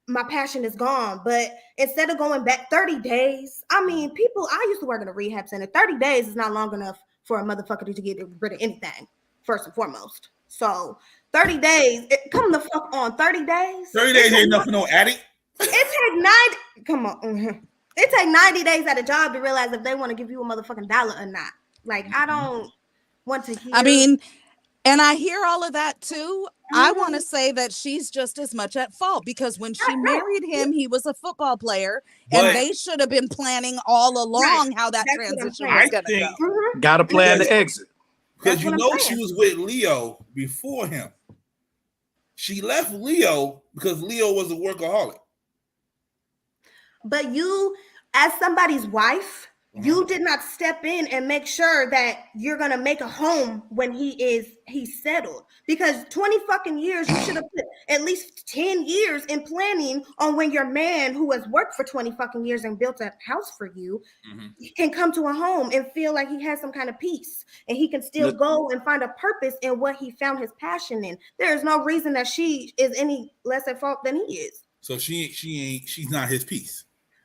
my passion is gone. But instead of going back 30 days, I mean, I used to work in a rehab center. 30 days is not long enough for a motherfucker to get rid of anything, first and foremost. So 30 days, come the fuck on, 30 days? 30 days ain't enough for no addict. It take 90, come on. It take 90 days at a job to realize if they want to give you a motherfucking dollar or not. Like, I don't want to hear. I mean, and I hear all of that too. I want to say that she's just as much at fault, because when she married him, he was a football player, and But- they should have been planning all along how that That's what I'm transition saying. was I going to think- go. Got to plan the exit. Because That's you what I'm know saying. she was with Leo before him. She left Leo because Leo was a workaholic. But you, as somebody's wife, you did not step in and make sure that you're gonna make a home when he's settled. Because 20 fucking years, you should have put at least 10 years in planning on when your man, who has worked for 20 fucking years and built a house for you, can come to a home and feel like he has some kind of peace, and he can still go and find a purpose in what he found his passion in. There is no reason that she is any less at fault than he is. So she's not his piece.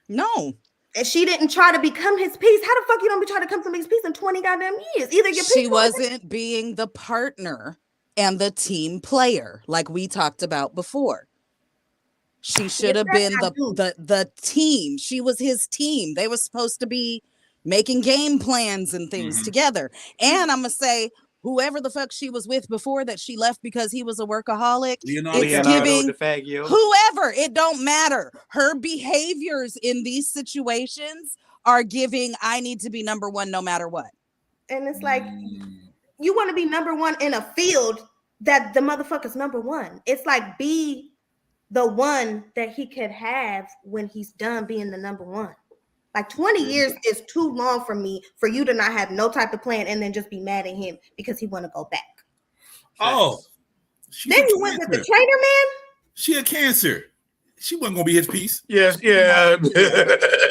No, And she didn't try to become his piece. How the fuck you don't be trying to come from his piece in 20 goddamn years? Either your she piece wasn't being the partner and the team player like we talked about before. She should have been the team. She was his team. They were supposed to be making game plans and things together. And I'm gonna say, whoever the fuck she was with before that she left because he was a workaholic, Leonardo it's giving DiFagio. whoever, it don't matter. Her behaviors in these situations are giving, I need to be number one no matter what. And it's like, you want to be number one in a field that the motherfucker's number one. It's like, be the one that he could have when he's done being the number one. Like 20 years is too long for me for you to not have no type of plan and then just be mad at him because he want to go back. Oh. Then you went with the trainer man? She a Cancer. She wasn't gonna be his piece. Yes, yeah. She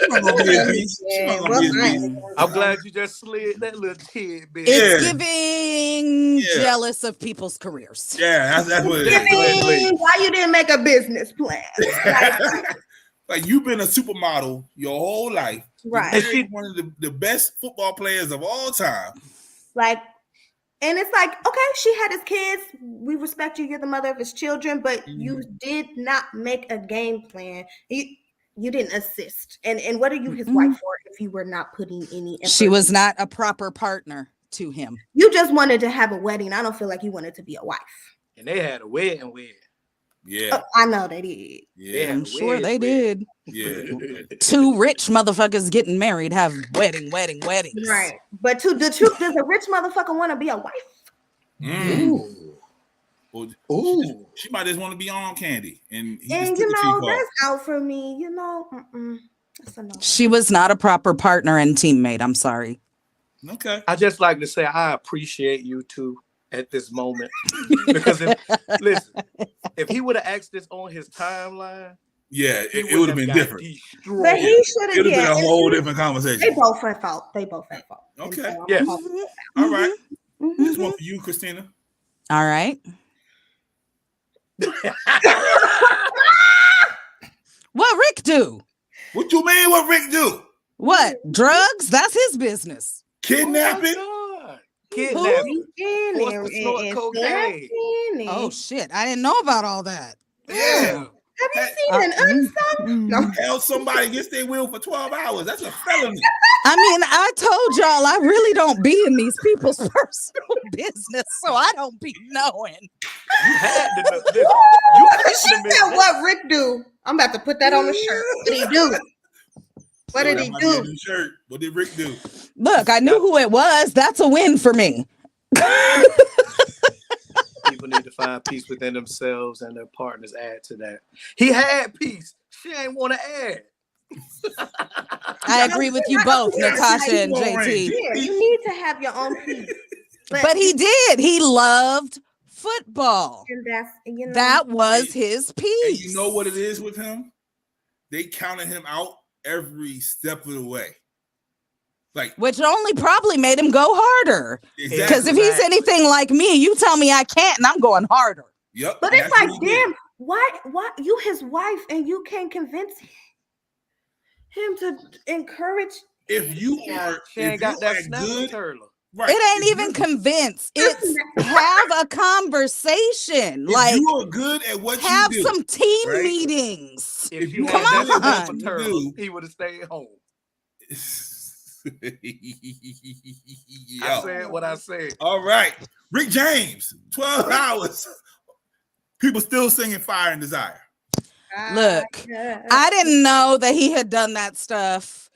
wasn't gonna be his piece. She wasn't gonna be his piece. I'm glad you just slid that little tidbit. It's Yeah. giving Yeah. jealous of people's careers. Yeah, that's what it is. Definitely. Why you didn't make a business plan? Like, Like you've been a supermodel your whole life. right. And You're one of the best football players of all time. Like, and it's like, okay, she had his kids. We respect you. You're the mother of his children, but you did not make a game plan. You didn't assist. And what are you his wife for if you were not putting any effort? She was not a proper partner to him. You just wanted to have a wedding. I don't feel like you wanted to be a wife. And they had a wedding. Yeah, I know they did. yeah, I'm sure they did. yeah. Two rich motherfuckers getting married have weddings. Right. But to the truth, does a rich motherfucker want to be a wife? Well, Ooh. she might just want to be on Candy, and he And just took you the know, cheap off. that's out for me. You know, that's a no. She was not a proper partner and teammate. I'm sorry. Okay. I just like to say I appreciate you two at this moment. Because if he would have asked this on his timeline, Yeah, it would have been different. Destroyed. But he should It have. would have Yeah, been a whole different conversation. they both at fault. They both at fault. Okay. And so I'm Yes. happy. All right. Mhm. This one for you, Christina. All right. What Rick do? What you mean? What Rick do? What? Drugs? That's his business. Kidnapping? Oh, kidnapping. And Forced to snort cocaine. and Oh shit. I didn't know about all that. Yeah. Have you seen an unsung? No. held somebody against their will for 12 hours. That's a felony. I mean, I told y'all I really don't be in these people's personal business, so I don't be knowing. You had to know. Listen, you had She to said, admit "What Rick do?" I'm about to put that on the shirt. What did he do? What did he That might be a do? new shirt. What did Rick do? Look, I knew who it was. That's a win for me. people need to find peace within themselves and their partners add to that. He had peace. She ain't want to add. I agree with you both, Natasha and JT. Yeah, you need to have your own peace. But he did. He loved football. And that's, you know, That was his And piece. you know what it is with him? They counted him out every step of the way. Like, Which only probably made him go harder. exactly. Because if he's anything like me, you tell me I can't and I'm going harder. Yep. but it's that's like, what he did. damn, why you his wife and you can't convince him to encourage. If you are, She ain't if got you that are snap good, turtle. right? It ain't if even you- convinced. It's have a conversation. If Like, you are good at what have you do, some team right? meetings. If you Come had that on. snap You turtle, do. he would have stayed home. I Yo. said what I said. All right, Rick James, 12 hours. People still singing "Fire and Desire." Look, I didn't know that he had done that stuff.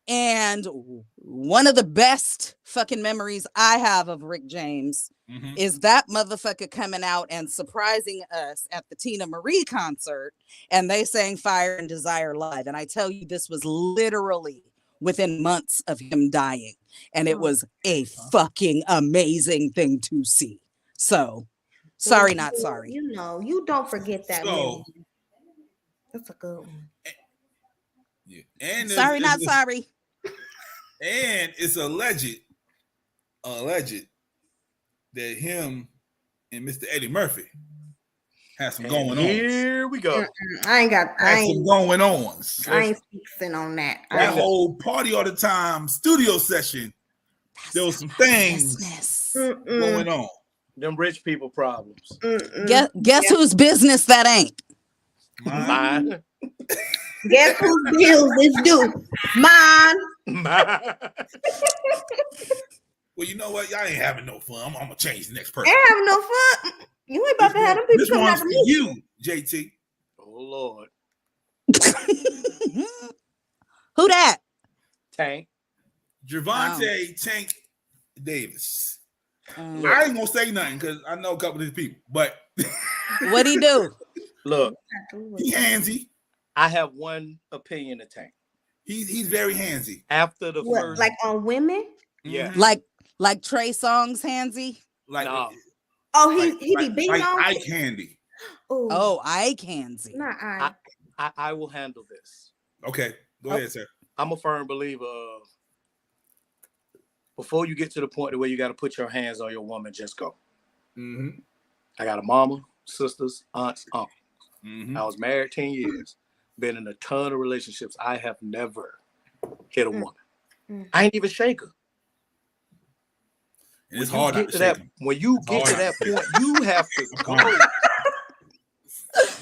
And one of the best fucking memories I have of Rick James Mhm. is that motherfucker coming out and surprising us at the Tina Marie concert. And they sang Fire and Desire live. And I tell you, this was literally within months of him dying. And it was a fucking amazing thing to see. So, sorry, not sorry. You know, you don't forget that. So- memory. That's a good one. Yeah. And Sorry, not sorry. And it's alleged that him and Mr. Eddie Murphy had some going on. Here we go. I ain't Had some going on. I ain't speaking on that. That whole party all the time studio session. There was some things Business. going on. Them rich people problems. Guess whose business that ain't? Mine. Guess whose bills is due? Mine. Mine. Well, you know what? Y'all ain't having no fun. I'm gonna change the next person. Ain't having no fun. You ain't about to have them people This coming one's after for me. you, JT. Oh Lord. Who that? Tank. Javante Tank Davis. Um, I ain't gonna say nothing because I know a couple of these people, but what'd he do? Look, he handsy. I have one opinion of Tank. He's very handsy. After the What, first, like on women? yeah, Like Trey Songz, handsy? Like, No. Oh, like, he be beating like on. eye candy. Oh, Ike handsy. not I. I will handle this. Okay, go ahead, sir. I'm a firm believer of before you get to the point where you got to put your hands on your woman, just go. Mm-hmm. I got a mama, sisters, aunts, uncles. Mm-hmm. I was married 10 years, been in a ton of relationships. I have never hit a woman. I ain't even shake her. And it's When you hard get not to to that, shake him. when you get to hard. that point, you have to go.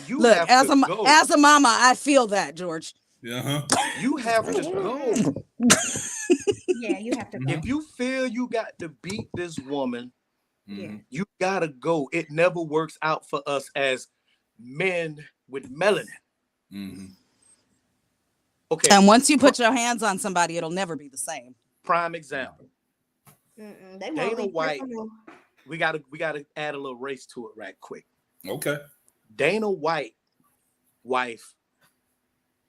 You Look, have as to a go. as a mama, I feel that, George. Uh-huh. You have to go. Yeah, you have to go. If you feel you got to beat this woman, Mhm. you gotta go. It never works out for us as men with melanin. Mhm. Okay, And once you put your hands on somebody, it'll never be the same. prime example. They Dana won't leave White. personal. We gotta add a little race to it right quick. Okay. Dana White wife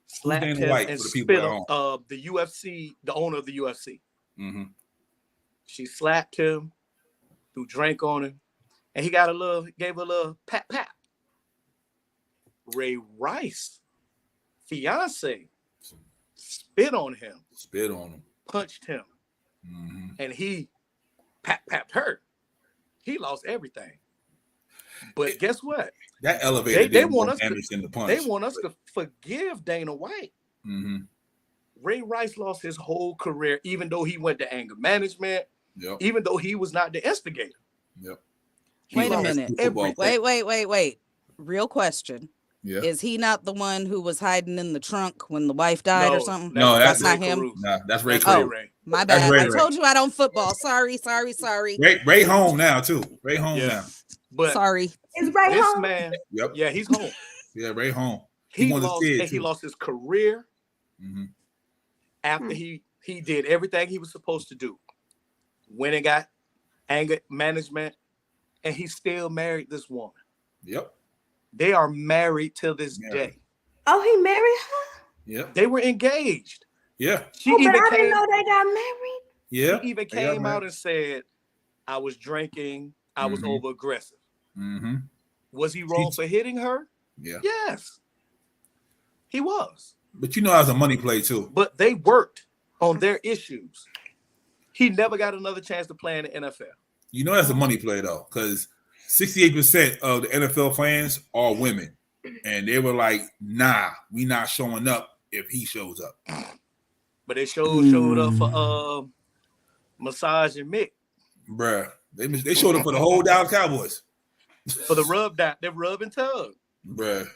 slapped Dana him White, and for the people spit at on the UFC, the owner of the UFC. Mm-hmm. She slapped him, threw drink on him, and he gave a little pat pat. Ray Rice, fiance, spit on him, Spit on him. punched him, Mm-hmm. and he pat her. He lost everything. But guess what? That elevator They did want more us to- damage than the punch. They want us to forgive Dana White. Mm-hmm. Ray Rice lost his whole career, even though he went to anger management, Yep. even though he was not the instigator. Yep. Wait a lost minute. football everything. Wait. Real question. Yeah. Is he not the one who was hiding in the trunk when the wife died or something? No, that's Ray not him. Caruso. Nah, that's Ray That's Caruso. Ray. My That's bad. Ray I Ray. told you I don't football. Sorry. Ray home now too. Ray home now. But Sorry. Is Ray this home? man, Yep. yeah, he's home. Yeah, Ray home. He wanted lost, to see it, and he too. lost his career Mm-hmm. after he did everything he was supposed to do. Went and got anger management, and he still married this woman. Yep. They are married till this day. Oh, he married her? Yep. They were engaged. Yeah. She Oh, but even I didn't came, know they got married. Yeah. she even They got came married. out and said, I was drinking, I was Mhm. over aggressive. Mm-hmm. Was he wrong for hitting her? Yeah. Yes. He was. But you know, that was a money play too. But they worked on their issues. He never got another chance to play in the NFL. You know, that's a money play though, because 68% of the NFL fans are women, and they were like, "Nah, we not showing up if he shows up." But they showed up for Massage and Mick Bruh, they showed up for the whole Dallas Cowboys. for the rub down. They rub and tug. Bruh.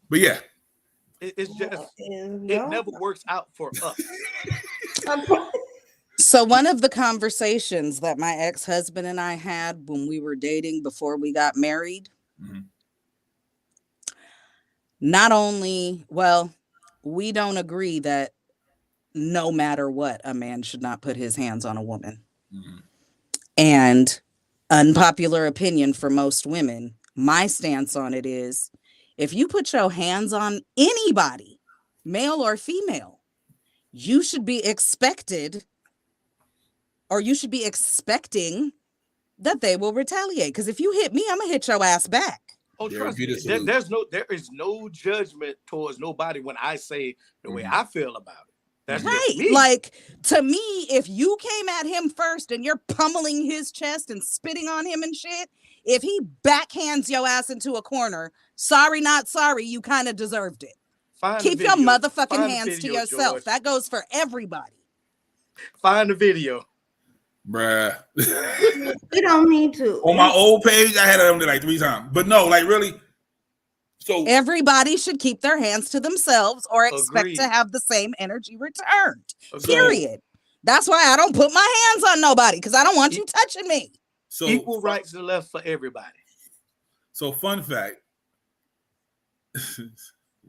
But yeah, It's just No. it never works out for us. So one of the conversations that my ex-husband and I had when we were dating before we got married, Mhm. not only, well, we don't agree that no matter what, a man should not put his hands on a woman. Mhm. And unpopular opinion for most women, my stance on it is if you put your hands on anybody, male or female, you should be expected or you should be expecting that they will retaliate. Because if you hit me, I'm gonna hit your ass back. Oh, Yeah, trust be me. the salute. There is no judgment towards nobody when I say the way Mhm. I feel about it. That's just Right. me. Like to me, if you came at him first and you're pummeling his chest and spitting on him and shit, if he backhands your ass into a corner, sorry, not sorry, you kind of deserved it. Find the Keep your video. motherfucking Find the hands to video, yourself. George. That goes for everybody. Find the video. Bruh. We don't need to. On my old page, I had it on there like 3 times. But no, like really. So Everybody should keep their hands to themselves or expect Agreed. to have the same energy returned. Agreed. Period. That's why I don't put my hands on nobody because I don't want you touching me. so Equal rights and left for everybody. So fun fact,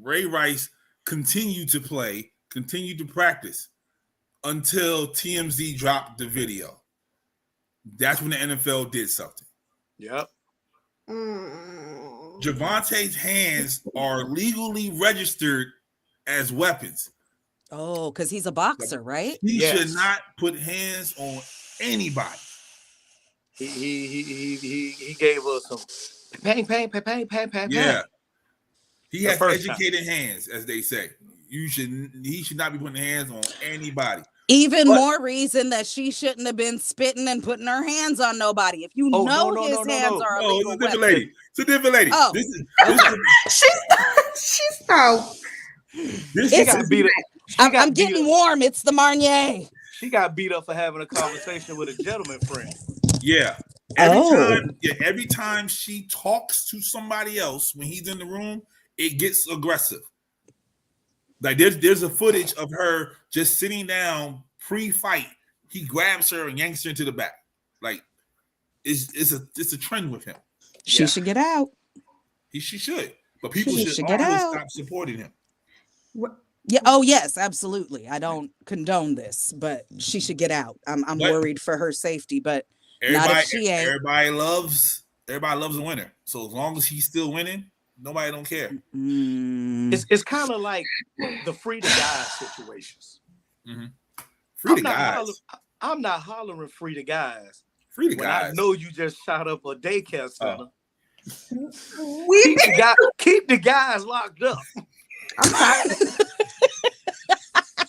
Ray Rice continued to play, continued to practice until TMZ dropped the video. That's when the NFL did something. Yep. Javante's hands are legally registered as weapons. Oh, because he's a boxer, right? He Yes. should not put hands on anybody. He gave us some pang. Yeah. He The has first time. educated hands, as they say. He should not be putting hands on anybody. Even But- more reason that she shouldn't have been spitting and putting her hands on nobody. If you Oh, know no, his hands are a No, it's legal a different weapon. lady. It's a different lady. Oh. This is She's so. this She is got beat up. I'm getting warm. It's the Marnier. She got beat up for having a conversation with a gentleman friend. yeah. Every time she talks to somebody else when he's in the room, it gets aggressive. Like there's a footage of her just sitting down pre-fight. He grabs her and yanks her into the back. Like it's a trend with him. She Yeah. should get out. She should, but people She should should get always out. stop supporting him. Yeah. Oh, yes, absolutely. I don't condone this, but she should get out. I'm But- worried for her safety, but not if she ain't. Everybody loves a winner. So as long as he's still winning, nobody don't care. Mm. It's kind of like the free to guys situations. Free I'm the not guys. I'm not hollering free to guys. Free the When I guys. know you just shot up a daycare center. We Keep the guys locked up.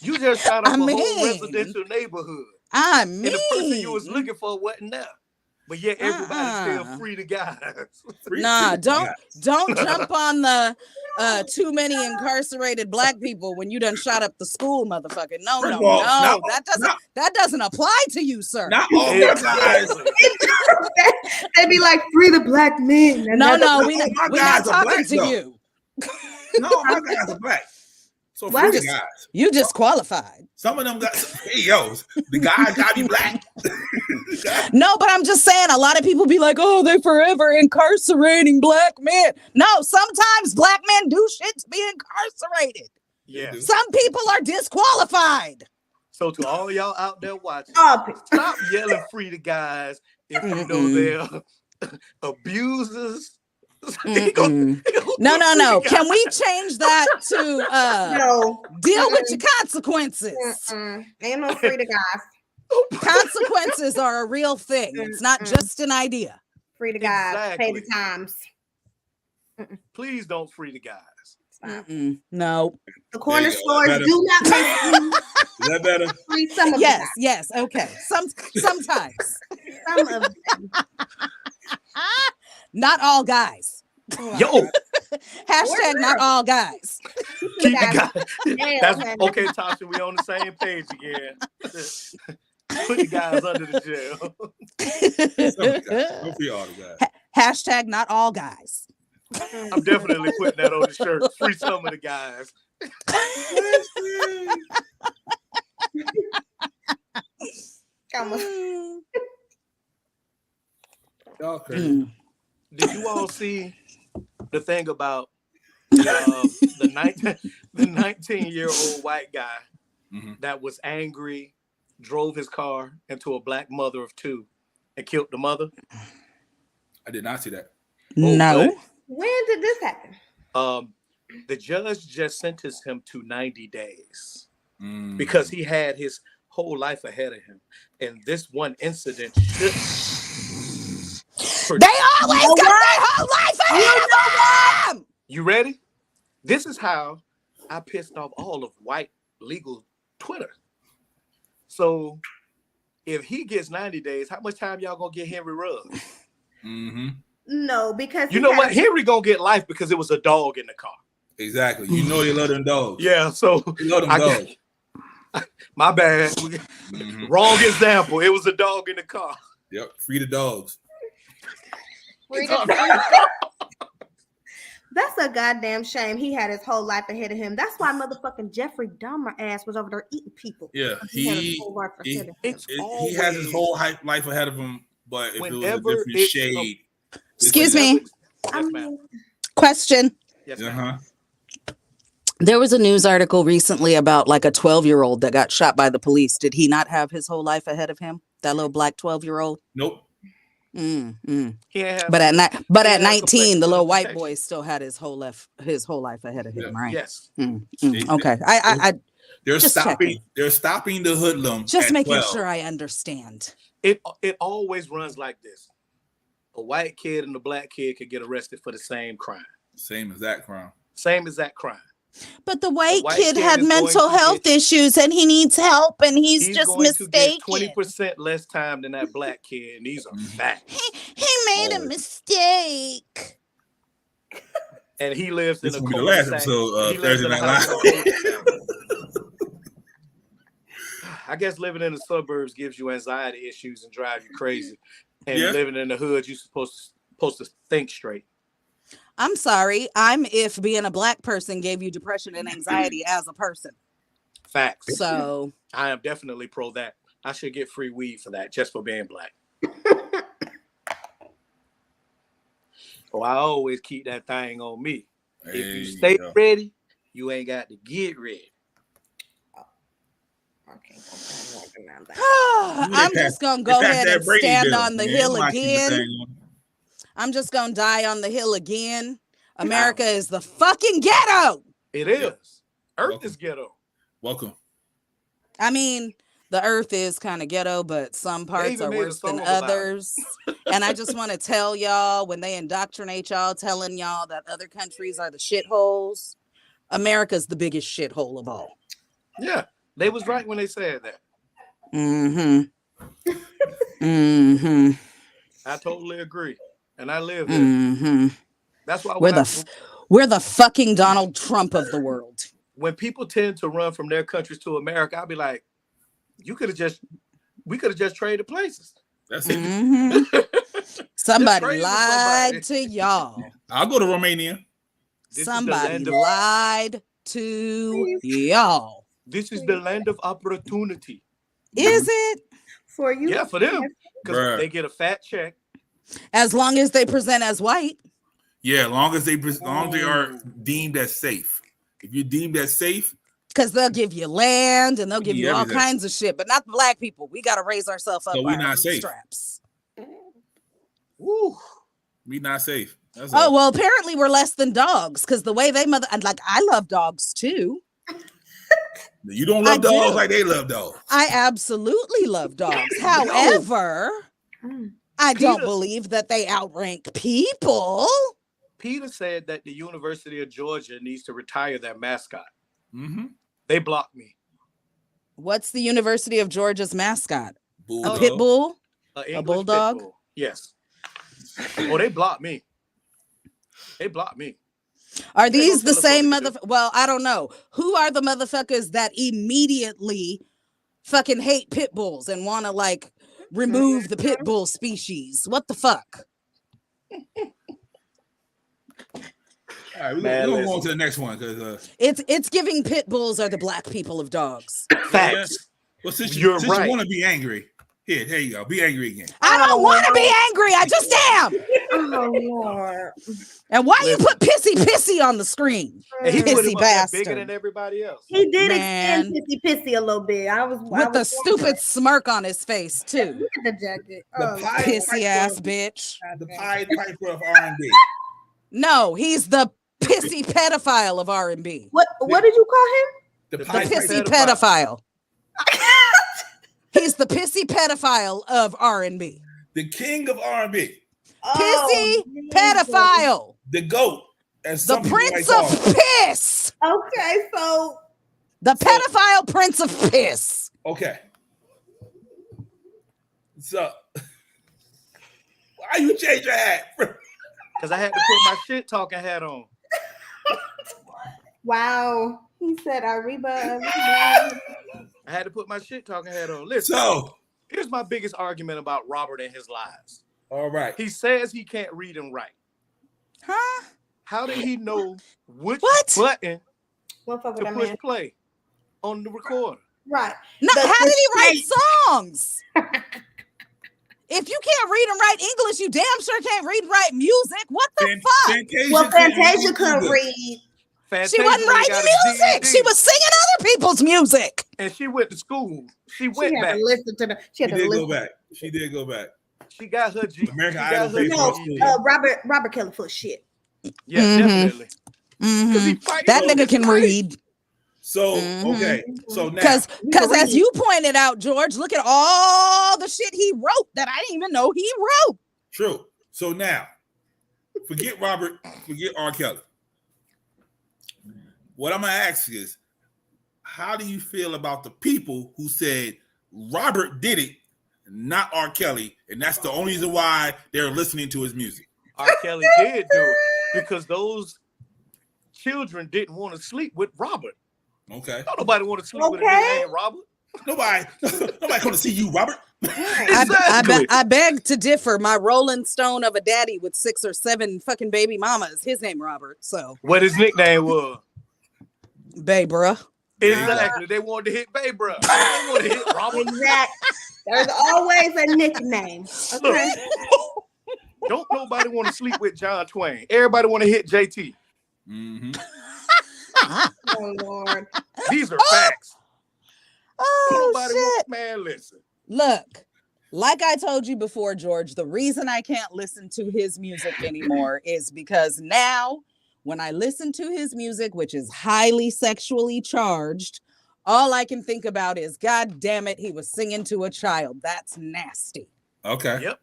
You just shot up I a whole mean- residential neighborhood. I And the person you was mean, looking for wasn't there. but yet everybody's still Uh-uh. free the guys. Nah, Free don't guys. jump on the too many incarcerated black people when you done shot up the school, motherfucker. No, First no, of all, no. not- That doesn't apply to you, sir. Not all my guys. Exactly. They be like, free the black men. And No, that's- no, not we're all my not guys are talking black, to though. you. No, my guys are black. So Why free the just- guys. You disqualified. Some of them got hey yo, the guys gotta be black. No, but I'm just saying a lot of people be like, oh, they're forever incarcerating black men. No, sometimes black men do shit to be incarcerated. Yeah. Some people are disqualified. So to all y'all out there watching, Stop it. stop yelling free the guys if you know they're abusers. Mm-mm. No. Can we change that to No. deal with your consequences? Ain't no free the guys. Consequences are a real thing. It's not just an idea. Free the guys. Pay Exactly. the times. Please don't free the guys. Stop. No. The corner There you go. stores Better. do not make Is that better? free some of Yes. Okay. Sometimes. them. Some of them. Not all guys. Yo, Hashtag not all guys. keep guys. the guys. Yeah, That's okay. okay, Tasha. We on the same page again. Put the guys under the jail. Some of the guys. Don't free all the guys. Hashtag not all guys. I'm definitely putting that on the shirt. Free some of the guys. Come on. Y'all crazy. Did you all see the thing about the 19-year-old white guy Mhm. that was angry, drove his car into a black mother of two, and killed the mother? I did not see that. No. When did this happen? The judge just sentenced him to 90 days Mm. because he had his whole life ahead of him. And this one incident should. They always got their whole life ahead of them. You ready? This is how I pissed off all of white legal Twitter. So if he gets 90 days, how much time y'all gonna get Henry Ruggs? Mm-hmm. No, because You know what? Henry gonna get life because it was a dog in the car. Exactly. You know you love them dogs. Yeah, so You love them I dogs. my bad. Mhm. Wrong example. It was a dog in the car. Yep. Free the dogs. That's a goddamn shame. He had his whole life ahead of him. That's why motherfucking Jeffrey Dahmer ass was over there eating people. Yeah. He had his He whole life ahead of him. It's he has his whole life ahead of him, but if it was a Whenever different it's shade. Excuse me. I Yes, ma'am. mean, Question. Yes, ma'am. Uh-huh. There was a news article recently about like a 12-year-old that got shot by the police. Did he not have his whole life ahead of him? That little black 12-year-old? Nope. He ain't have- But at Yeah, 19, complaint the little with white protection. boy still had his whole life ahead of him, Yeah. right? Yes. Okay. I They're Just stopping. checking. They're stopping the hoodlum. just at making 12. sure I understand. It always runs like this. A white kid and a black kid could get arrested for the same crime. Same as that crime. Same exact crime. But the white white kid kid had is going mental to health get- issues and he needs help and he's just going to get mistaken. 20% less time than that black kid, and these are facts. He made a Oh. mistake. And he lives in This a will be the last cul-de-sac. episode He of lives Thursday in a Night house Live. in a cul-de-sac. I guess living in the suburbs gives you anxiety issues and drive you crazy. And Yeah. living in the hood, you're supposed to think straight. I'm sorry. I'm if being a black person gave you depression and anxiety as a person. Facts. So I am definitely pro that. I should get free weed for that, just for being black. Oh, I always keep that thing on me. If you Hey, stay yo. ready, you ain't got to get ready. okay. I'm just gonna go They passed ahead that and Brady stand bill, on the man. hill Why keep the again. thing on? I'm just gonna die on the hill again. America is the fucking ghetto. It is. Yeah. Earth Welcome. is ghetto. Welcome. I mean, the earth is kind of ghetto, but some parts even are made a worse than song about it. others. And I just want to tell y'all, when they indoctrinate y'all, telling y'all that other countries are the shitholes, America's the biggest shithole of all. Yeah, they was right when they said that. Mm-hmm. Mm-hmm. I totally agree, and I live here. Mhm. That's why We're the fucking Donald Trump of the world. when people tend to run from their countries to America, I'll be like, we could have just traded places. That's it. Mhm. Somebody trade with lied somebody. to y'all. I'll go to Romania. This is the Somebody land of- lied to y'all. This is the land of opportunity. Is it? For you. Yeah, for them, because Bruh. they get a fat check. As long as they present as white. Yeah, as long as they are deemed as safe. If you're deemed as safe, Because they'll give you land and they'll give you all everything. kinds of shit, but not the black people. We got to raise ourselves up So by we our not safe. bootstraps. Woo. we not safe. That's Oh, all. well, apparently we're less than dogs because the way they I love dogs too. You don't love I do. dogs like they love dogs. I absolutely love dogs. However, I don't Peter- believe that they outrank people. Peter said that the University of Georgia needs to retire their mascot. Mm-hmm. They blocked me. What's the University of Georgia's mascot? A Bulldog. pit bull? English bulldog? pit bull. Yes. Oh, they blocked me. They blocked me. Are They these gonna the tell us same what to do. Well, I don't know. Who are the motherfuckers that immediately fucking hate pit bulls and want to like remove the pit bull species? What the fuck? All right, we're Man, gonna go on listen. to the next one because It's giving pit bulls are the black people of dogs. Facts. well, since You're you right. want to be angry, here you go. Be angry again. I don't want to be angry. I just am. Oh Lord. And why you Listen. put pissy on the screen? And he put Pissy him up there bigger bastard. than everybody else. He did Man. extend pissy a little bit. I was With the stupid smirk on his face too. Look at the jacket. The Oh, Pied Pissy Piper- ass bitch. The Pied Piper of R&B. No, he's the pissy pedophile of R&B. what did you call him? The The The Pied pissy Piper. pedophile. He's the pissy pedophile of R&B. The king of R&B. Pissy Jesus. pedophile. The GOAT. As The some people might prince call of him. piss. Okay, so The pedophile prince of piss. Okay. So, why you change your hat? Because I had to put my shit talking hat on. wow. He said Arriba. I had to put my shit talking hat on. Listen, So, here's my biggest argument about Robert and his lies. all right. He says he can't read and write. Huh? How did he know which What? button What fuck with to that push man? play on the recorder? Right. No, The- how the did he write state- songs? If you can't read and write English, you damn sure can't read and write music. What the fuck? Fantasia Well, couldn't Fantasia read couldn't either. read. She Fantasia wasn't ain't writing got a music. GED. She was singing other people's music. And she went to school. She She went had back. to listen to the. She She had to did go listen. back. She did go back. She got her G. American she got Idol her paid for GED. her school. Robert Kelly full of shit. Yeah, Mhm. definitely. 'Cause he Mhm. fighting That over nigga his can life. read. So, Mhm. okay. So now, Because We can as read. you pointed out, George, look at all the shit he wrote that I didn't even know he wrote. true. So now, forget Robert, forget R. Kelly. What I'm going to ask you is, how do you feel about the people who said Robert did it, not R. Kelly, and that's the only reason why they're listening to his music? R. Kelly did do it because those children didn't want to sleep with Robert. Okay. Don't nobody want to sleep with a Okay. nigga named Robert. Nobody come to see you, Robert. Exactly. I beg to differ. My Rolling Stone of a daddy with 6 or 7 fucking baby mamas. His name Robert. So, What his nickname was. babe, bruh. Exactly. They wanted to hit Babe Bruh. They wanted to hit Robert. Exact. There's always a nickname. Okay. Don't nobody want to sleep with John Twain. Everybody want to hit JT. Mm-hmm. Oh Lord. These are facts. Oh, Nobody shit. want, man, listen. Look, like I told you before, George, the reason I can't listen to his music anymore is because now when I listen to his music, which is highly sexually charged, all I can think about is, God damn it, he was singing to a child. That's nasty. Okay. Yep.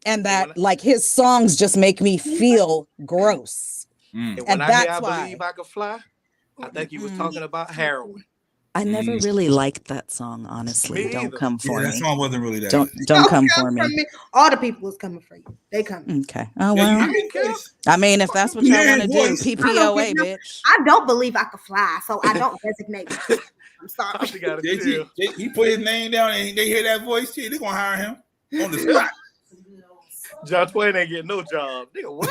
And that, like, his songs just make me feel gross. Mm. And when And I hear that's I why. Believe I Could Fly, I think he was talking about heroin. I never really liked that song, honestly. Me Don't either. come Yeah, for that me. song wasn't really that. Don't come for me. All the people is coming for you. They coming. Okay. Oh Yeah, well. you did this. I mean, if that's what You y'all hear want to his do, voice. PPOA, bitch. I don't believe I could fly, so I don't designate. I'm sorry. She gotta chill. He put his name down and they hear that voice. Shit, they gonna hire him on the spot. John Twain ain't getting no job. Nigga, what?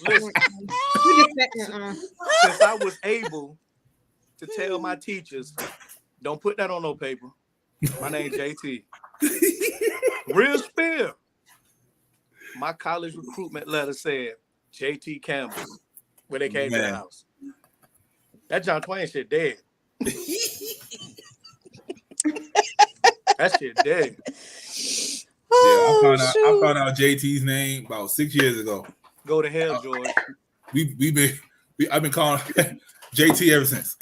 Listen, since I was able to tell my teachers, don't put that on no paper. My name JT. Real spill. My college recruitment letter said JT Campbell when they came to the house. That John Twain shit dead. That shit dead. I found out JT's name about 6 years ago. Go to hell, George. I've been calling JT ever since.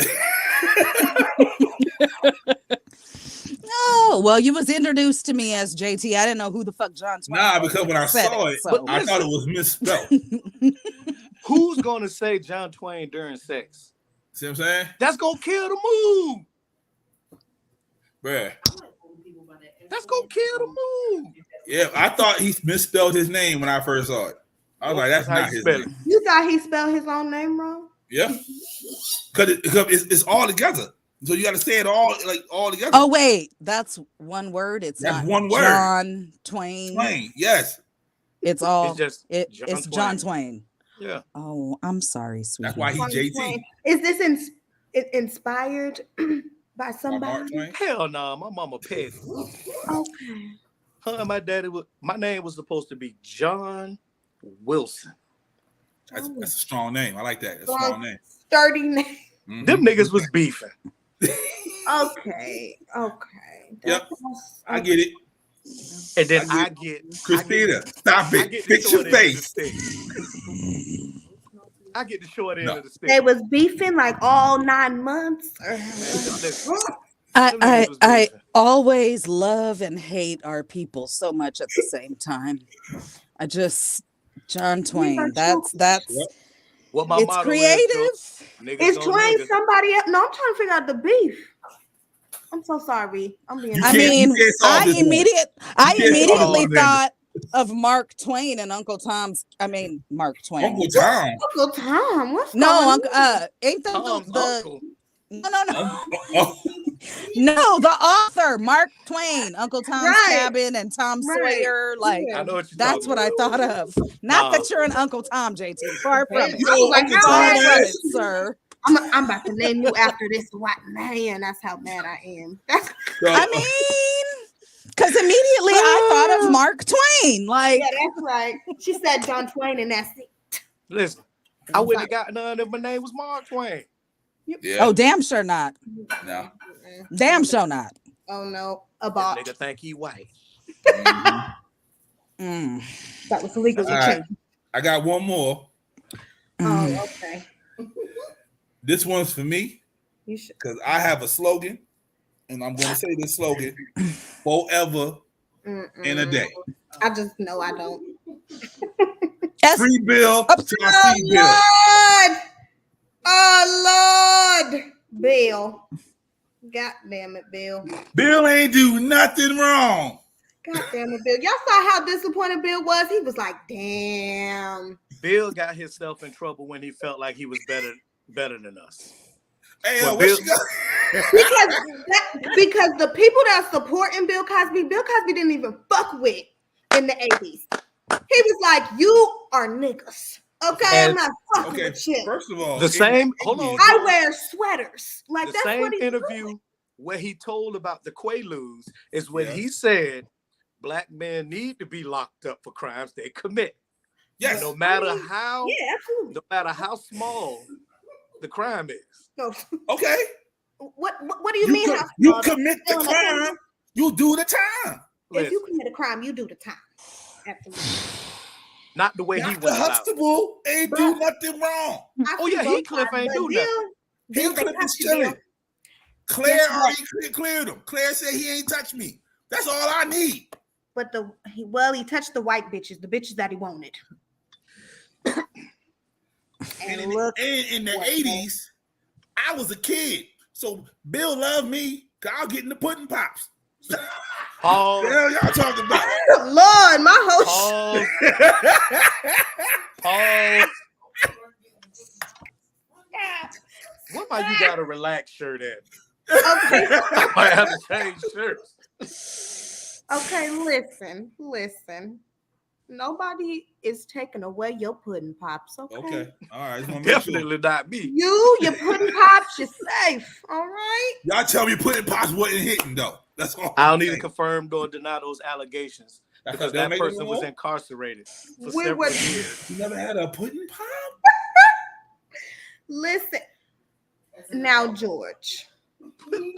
Oh, well, you was introduced to me as JT. I didn't know who the fuck John Twain Nah, was because when I said saw it, so. I thought it was misspelled. Who's gonna say John Twain during sex? See what I'm saying? That's gonna kill the mood. Bruh. That's gonna kill the mood. Yeah, I thought he misspelled his name when I first saw it. I was like, that's How not you his spell name. You thought he spelled his own name wrong? Yeah. Because it's all together. So you got to say it all together. Oh, wait, that's one word. It's That's not one word. John Twain. Twain, yes. It's all It's just it's John Twain. Yeah. Oh, I'm sorry, sweetie. That's why he's JT. Is this inspired by Mark somebody? Twain. Hell no, my mama petty. Okay. Her and my daddy my name was supposed to be John Wilson. That's a strong name. I like that. That's a strong name. Sturdy name. Mhm. Them niggas was beefing. Okay. Yep. I get it. And then I get Christina, stop I it. get the Fix your short end of the face. stick. I get the short end No. of the stick. They was beefing like all 9 months. Listen, I always love and hate our people so much at the same time. I just John Twain. That's Yep. what my it's motto creative. is. Niggas Is gonna Twain niggas. somebody else? No, I'm trying to figure out the beef. I'm so sorry. I'm being. You I can't- mean, you can't solve I this one. immediately solve this. thought of Mark Twain and Uncle Tom's. I mean, Mark Twain. Uncle Tom. Uncle Tom. What's No, going Uncle. Ain't that Tom's the uncle. no. Oh, No, the author, Mark Twain, Uncle Tom's Right. Cabin and Tom Right. Sawyer. Like, Yeah. I know what you're that's talking what I about. thought of. Not Nah. that you're an Uncle Tom, JT. Far from it. I was like, Uncle how Far Tom mad from is- it, sir. I'm about to name you after this white man. That's how mad I am. I mean, because immediately I thought of Mark Twain. Like, Yeah, that's right. She said John Twain, and that's it. Listen, I wouldn't have got none if my name was Mark Twain. yeah. oh, damn sure not. No. Damn sure not. Oh no, a This bot. nigga think he white. Mm. That was legally All right. changed. I got one more. Mm. Oh, okay. This one's for me You should. because I have a slogan, and I'm going to say this slogan forever in a day. I just know I don't. Free Bill, Tennessee Bill. Lord! Oh Lord! Bill. God damn it, Bill. Bill ain't do nothing wrong. God damn it, Bill. Y'all saw how disappointed Bill was? He was like, damn. Bill got himself in trouble when he felt like he was better than us. Hey, Well, what Bill- you got? Because the people that are supporting Bill Cosby didn't even fuck with in the 80s. He was like, you are niggas. Okay, I'm And- not fucking Okay, with you. first of all, The same. Hold on. I wear sweaters. Like The that's same what he interview where he told about the Quaaludes is when Yeah. he said black men need to be locked up for crimes they commit. Yes. No matter I mean, how, Yeah, absolutely. no matter how small the crime is. No. Okay. What do you mean? how You small? commit the Doing the crime? crime, you do the time. If you Listen, commit a crime, you do the time. Absolutely. not the way he Dr. went about. Huxtable ain't do nothing wrong. I Oh, see yeah, both Heathcliff sides, ain't but do Bill- nothing. Bill, they Heathcliff is touched you, chilling. Bill. Claire Guess what? already cleared him. Claire said he ain't touched me. That's all I need. But he touched the white bitches, the bitches that he wanted. And And look, in the what- 80s, I was a kid, so Bill loved me. Cause I'll get in the pudding pops. Pause. What the hell y'all talking about? Lord, my host. Pause. What might you got a relaxed shirt at? Okay. I might have to change shirts. Okay, listen. Nobody is taking away your pudding pops, okay? Okay. All right. Just wanna make sure. Definitely not me. Your pudding pops, you're safe, all right? Y'all tell me pudding pops wasn't hitting though. That's all. I don't need to confirm nor deny those allegations because They'll that make it person was wrong? incarcerated for We several were- years. You never had a pudding pop? Listen. Now, George. You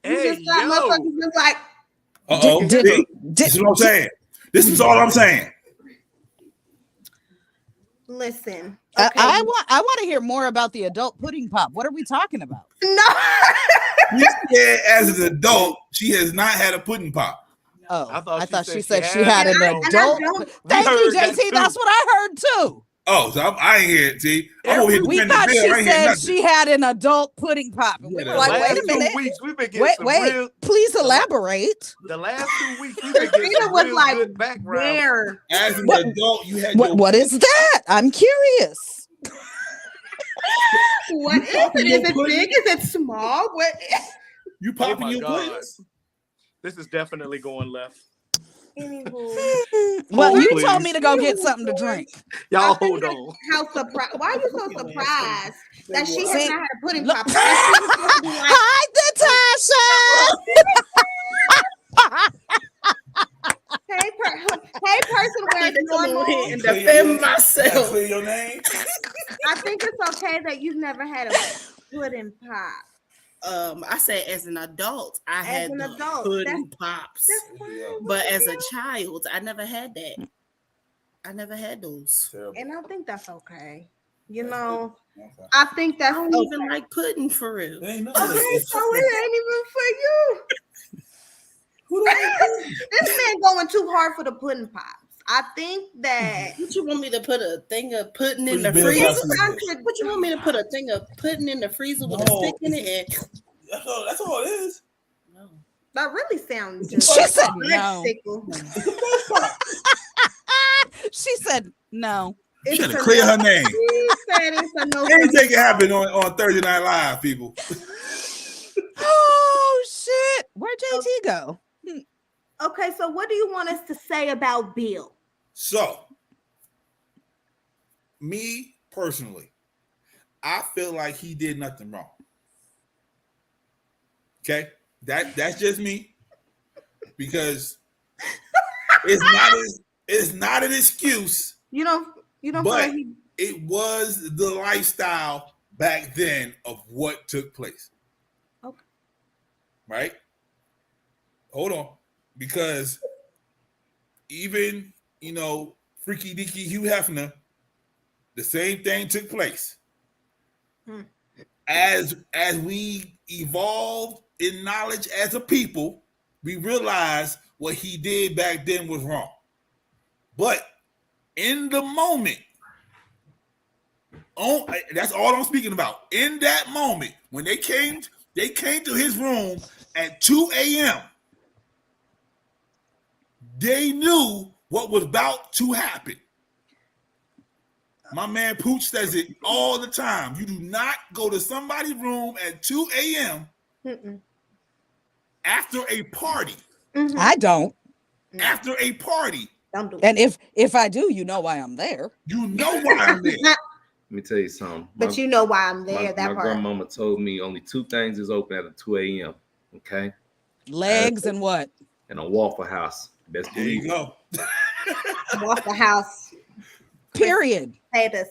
Hey, just got yo. motherfuckers just like, Uh-oh. Did- See? did- This is what I'm saying. This is all I'm saying. listen. I Okay. I want to hear more about the adult pudding pop. What are we talking about? No. She said as an adult, she has not had a pudding pop. Oh, I thought I she thought said she she said she had had an it. And I adult. don't- Thank you, heard that JT. too. That's what I heard too. Oh, so I ain't here. See, I'm over here We defending thought Bill. she I ain't hear said nothing. she had an adult pudding pop, and we Yeah, were the like, last "Wait a 2 minute, weeks we've been getting some wait, real. please elaborate." The last 2 weeks we've been getting Christina some was real like, good background. where? As an What- adult, you had your What is that? I'm curious. What is it? Is it big? Is it small? What? you Oh popping my your God. puddings. This is definitely going left. Anywho, Well, Hold, you please. told me to go get something to drink. Y'all I think hold on. how surprised? Why are you so surprised that she has See, not had a pudding look- pop? That she was supposed to be like, Hi, Natasha. hey, person wearing normal. and defend myself. Clear your name. I think it's okay that you've never had a pudding pop. I said as an adult, I had an the adult, pudding pops, That's fine. but as a child, I never had that. I never had those. And I think that's okay. You know, Okay. I think I that's don't okay. even like pudding for real. It ain't nothing. Okay, so it ain't even for you. Who do I This man going too hard for the pudding pops. I think that What you want me to put a thing of pudding in Put the your freezer? bill boxes. What you want me to put a thing of pudding in the freezer with a No. stick in it? That's all it is. No. that really sounds She said no. sickle. She said no. You It's should have a cleared no. her name. She said it's a no. Anything can happen on Thursday Night Live, people. Oh shit! Where'd JT go? Okay, so what do you want us to say about Bill? So, me personally, I feel like he did nothing wrong. Okay, that's just me because it's not an excuse. You don't feel But like he, it was the lifestyle back then of what took place. Okay. Right? Hold on. Because even, Freaky Deaky Hugh Hefner, the same thing took place. As we evolved in knowledge as a people, we realized what he did back then was wrong. But in the moment, that's all I'm speaking about. In that moment, when they came to his room at 2 a.m., they knew what was about to happen. My man Pooch says it all the time. You do not go to somebody's room at 2 a.m. after a party. I don't. After a party. don't do it. And if I do, you know why I'm there. You know why I'm there. Let me tell you something. But you know why I'm there. my That part. grandmama told me only 2 things is open at 2 a.m. Okay, Legs and what? and a Waffle House. Best There you believe it. go. Waffle House. Period. Status.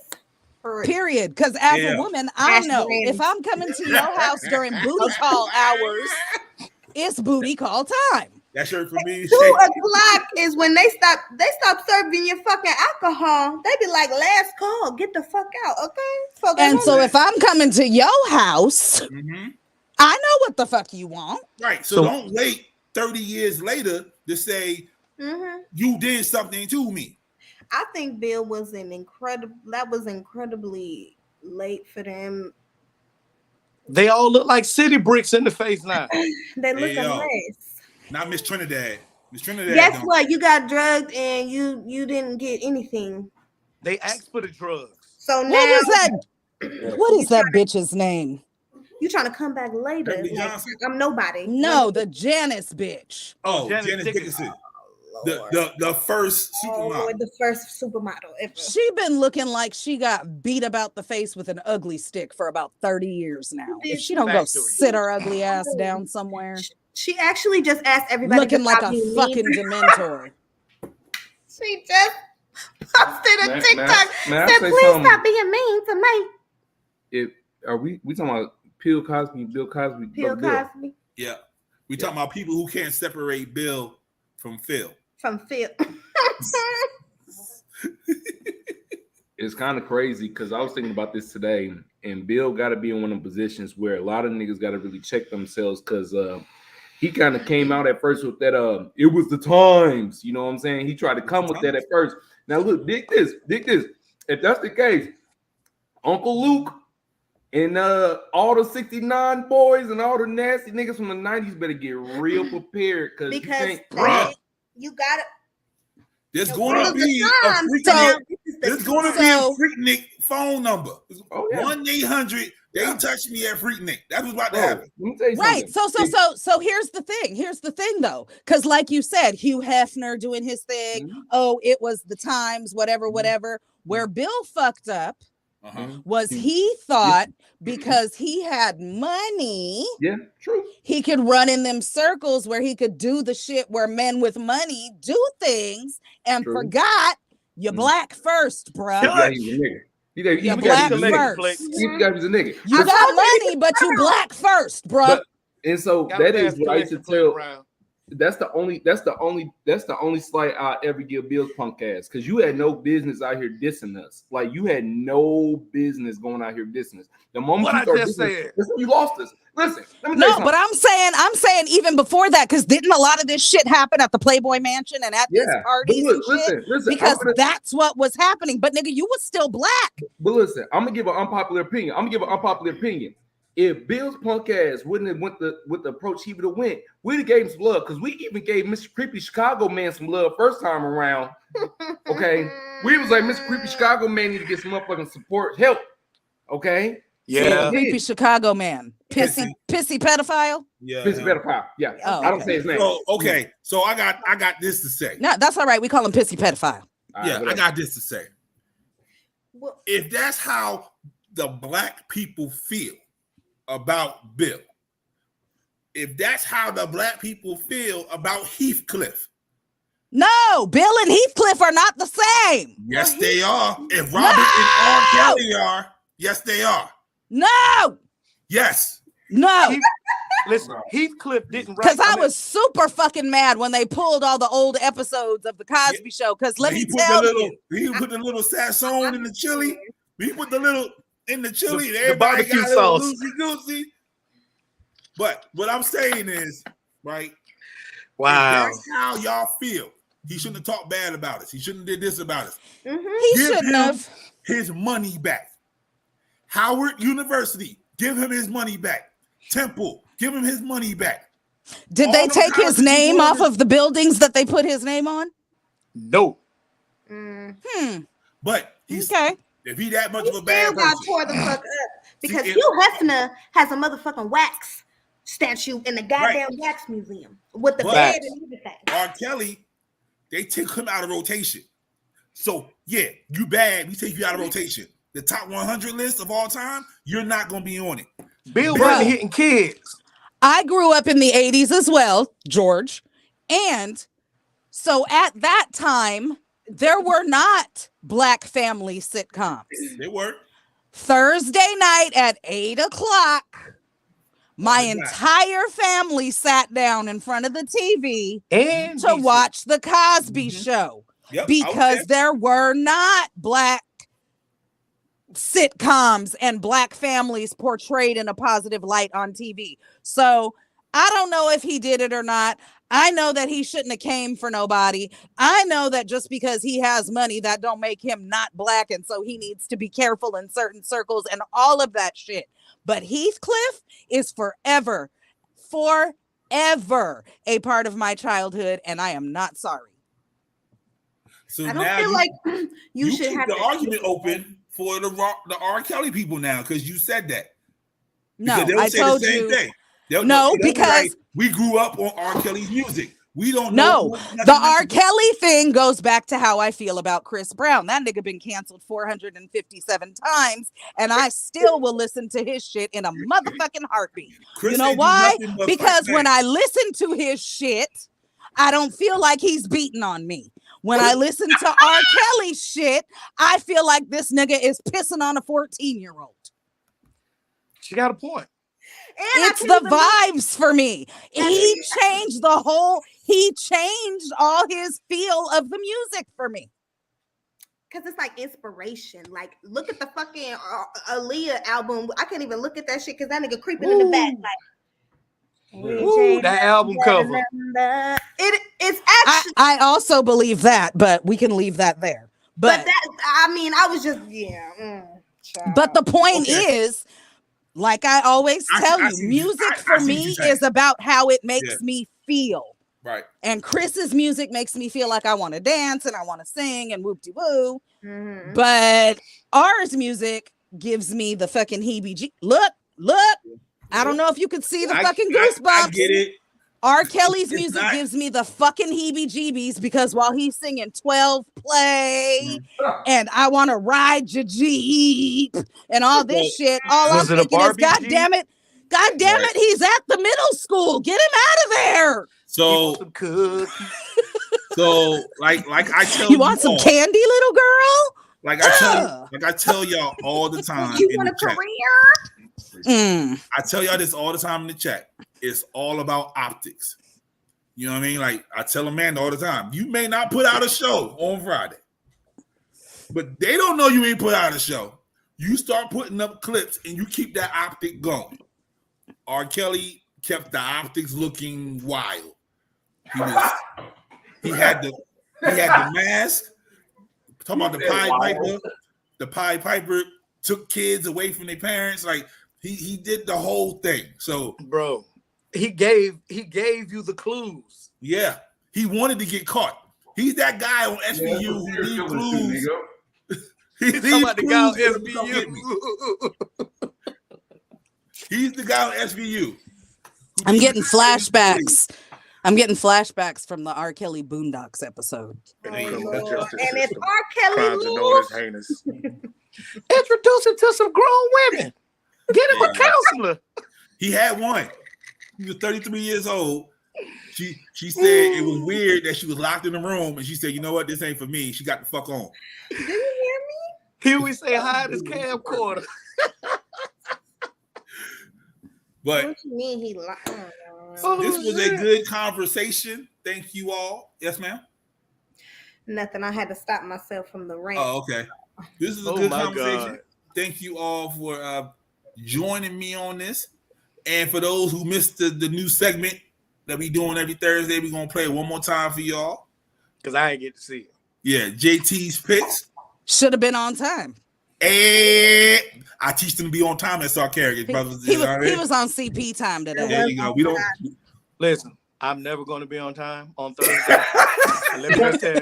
For Period. Because as Yeah. a woman, I Ask know Brandy. if I'm coming to your house during booty call hours, it's booty call time. That shirt for me. 2 o'clock is when they stop serving your fucking alcohol. They be like, last call, get the fuck out, okay? So And so if I'm coming to your house, Mhm. I know what the fuck you want. Right. So So- don't wait 30 years later to say you did something to me. I think Bill was incredibly late for them. They all look like city bricks in the face now. They look Hey, a yo. mess. Not Miss Trinidad. Miss Trinidad. Guess don't- what? You got drugged and you didn't get anything. They asked for the drugs. So now What was that? What is that bitch's name? you trying to come back later? Beverly Like, Johnson? I'm nobody. No, the Janice bitch. Oh, Janet Janice Dickinson. Dickinson. The first Oh, supermodel. the first supermodel ever. She been looking like she got beat about the face with an ugly stick for about 30 years now. If she don't go Factory. sit her ugly ass down somewhere, She actually just asked everybody looking to like stop a being fucking mean. dementor. She just posted a May- TikTok. may I Said, say please something? stop being mean to me. Are we talking about Bill Cosby, Bill Bill? Cosby Yeah. We talking about people who can't separate Bill from Phil. from Phil. It's kind of crazy because I was thinking about this today, and Bill got to be in one of the positions where a lot of niggas got to really check themselves because he kind of came out at first with that it was the times, you know what I'm saying? He tried to come with that at first. Now look, dig this. If that's the case, Uncle Luke and all the 69 boys and all the nasty niggas from the 90s better get real prepared because Because Bruh. you got it. There's It going was to the be a time. Freaknik. So this is the There's going to So- be a Freaknik phone number. Oh, yeah. 1-800. They touched me at Freaknik. That's what's about to Bro, happen. let me tell you Right. something. So here's the thing though. Because like you said, Hugh Hefner doing his thing. Mhm. Oh, it was the times, whatever. Where Bill fucked up Uh-huh. was he thought because he had money, Yeah, true. he could run in them circles where he could do the shit where men with money do things and True. forgot you Mm. black first, bruh. You got he's a nigga. You got You he's black a nigga. first. You got he's a nigga. You got money, but you black first, bruh. But and so that is what I used to tell. That's the only slight I ever give Bill's punk ass because you had no business out here dissing us. Like you had no business going out here dissing us. The moment What you I start just dissing us, said. that's when you lost us. Listen, let me tell you No, something. but I'm saying even before that, because didn't a lot of this shit happen at the Playboy Mansion and at these Yeah, but parties look, and shit? listen. Because that's what was happening. But nigga, you was still black. But listen, I'm gonna give an unpopular opinion. If Bill's punk ass wouldn't have went with the approach he would have went, we'd have gave him some love because we even gave Mr. Creepy Chicago Man some love first time around. Okay, we was like Mr. Creepy Chicago Man need to get some motherfucking support, help. Okay, Yeah. Creepy Chicago man. Pissy pedophile. Yeah. Pissy pedophile. Yeah, Oh, I don't okay. say his name. So okay, so I got this to say. No, that's all right. We call him pissy pedophile. All right, Yeah, I whatever. got this to say. Well, If that's how the black people feel about Bill, if that's how the black people feel about Heathcliff, No, Bill and Heathcliff are not the same. yes, they are. If Robert and R. Kelly are, yes, they are. No, Yes. no. Listen, Heathcliff didn't write. Because I was super fucking mad when they pulled all the old episodes of the Cosby Show. Because let me He tell you, he put the little sazon in the chili. He put the little in the chili. The Everybody barbecue got a little sauce. loosey goosey. But what I'm saying is, right? Wow. If that's how y'all feel. He shouldn't have talked bad about us. He shouldn't have did this about us. mhm. he Give shouldn't him have. his money back. Howard University, give him his money back. Temple, give him his money back. Did all they them take his college name people off in of the buildings that they put his name on? No. Mm. But he's Okay. if he that much He of a still bad got person, tore the fuck up because See, Hugh Hefner has a motherfucking wax statue in the goddamn wax museum with the But- bed and everything. R. Kelly, they took him out of rotation. So yeah, you bad. We take you out of rotation. The top 100 list of all time, you're not gonna be on it. Bill Bruh. wasn't hitting kids. I grew up in the 80s as well, George. And so at that time, there were not black family sitcoms. They work. Thursday night at 8:00, my Why not? entire family sat down in front of the TV And to watch the Cosby Show Yep, I was because there were not black sitcoms and black families portrayed in a positive light on TV. So I don't know if he did it or not. I know that he shouldn't have came for nobody. I know that just because he has money, that don't make him not black. And so he needs to be careful in certain circles and all of that shit. But Heathcliff is forever a part of my childhood. And I am not sorry. So I don't now feel like you should keep have the to argument open for the R. Kelly people now because you said that. No, Because they'll I say told the same you. thing. They'll be Because like, we grew up on R. Kelly's music. We don't no, know. the R. Kelly thing goes back to how I feel about Chris Brown. That nigga been canceled 457 times, and I still will listen to his shit in a motherfucking heartbeat. Chris You know ain't do why? nothing but Because fight when back. I listen to his shit, I don't feel like he's beating on me. When I listen to R. Kelly shit, I feel like this nigga is pissing on a 14-year-old. She got a point. And It's the vibes for me. He changed all his feel of the music for me. because it's like inspiration. Like, look at the fucking Aaliyah album. I can't even look at that shit because that nigga creeping in the back. Like, Ooh, that album cover. It's actually. I also believe that, but we can leave that there. But that, I mean, I was just, But the point is, like I always tell you, music for me is about how it makes me feel. Right. And Chris's music makes me feel like I want to dance and I want to sing and whoop-de-woo. Mm-hmm. But ours music gives me the fucking heebie-jeebies. Look. I don't know if you could see the fucking goosebumps. I get it. R. Kelly's music gives me the fucking heebie-jeebies because while he's singing 12 play and I want to ride your Jeep and all this shit, all I'm thinking is, God damn it, he's at the middle school. Get him out of there. So like I tell you want some candy, little girl? Like I tell y'all all the time. You want a career? I tell y'all this all the time in the chat. It's all about optics. You know what I mean? Like I tell Amanda all the time, you may not put out a show on Friday, but they don't know you ain't put out a show. You start putting up clips and you keep that optic going. R. Kelly kept the optics looking wild. He had the mask. Talking about the Pied Piper. The Pied Piper took kids away from their parents. Like he did the whole thing. So, bro, he gave you the clues. Yeah, he wanted to get caught. He's that guy on SVU who leaves clues. He's talking about the guy on SVU. He's the guy on SVU. I'm getting flashbacks. I'm getting flashbacks from the R. Kelly Boondocks episode. And if R. Kelly heinous. Introduce him to some grown women. Get him a counselor. He had one. He was 33 years old. She said it was weird that she was locked in the room, and she said, "You know what? This ain't for me." She got the fuck on. Do you hear me? Here we say hi this camcorder. But what you mean he lied? This was a good conversation. Thank you all. Yes, ma'am. Nothing. I had to stop myself from the rant. Oh, okay. This is a good conversation. God. Thank you all for joining me on this. And for those who missed the new segment that we doing every Thursday, we're gonna play it one more time for y'all. Because I ain't get to see it. Yeah, JT's picks. Should have been on time. And I teach them to be on time at Star Carrier. He was on CP time today. There you go. We don't listen. I'm never going to be on time on Thursday. Let me just tell you.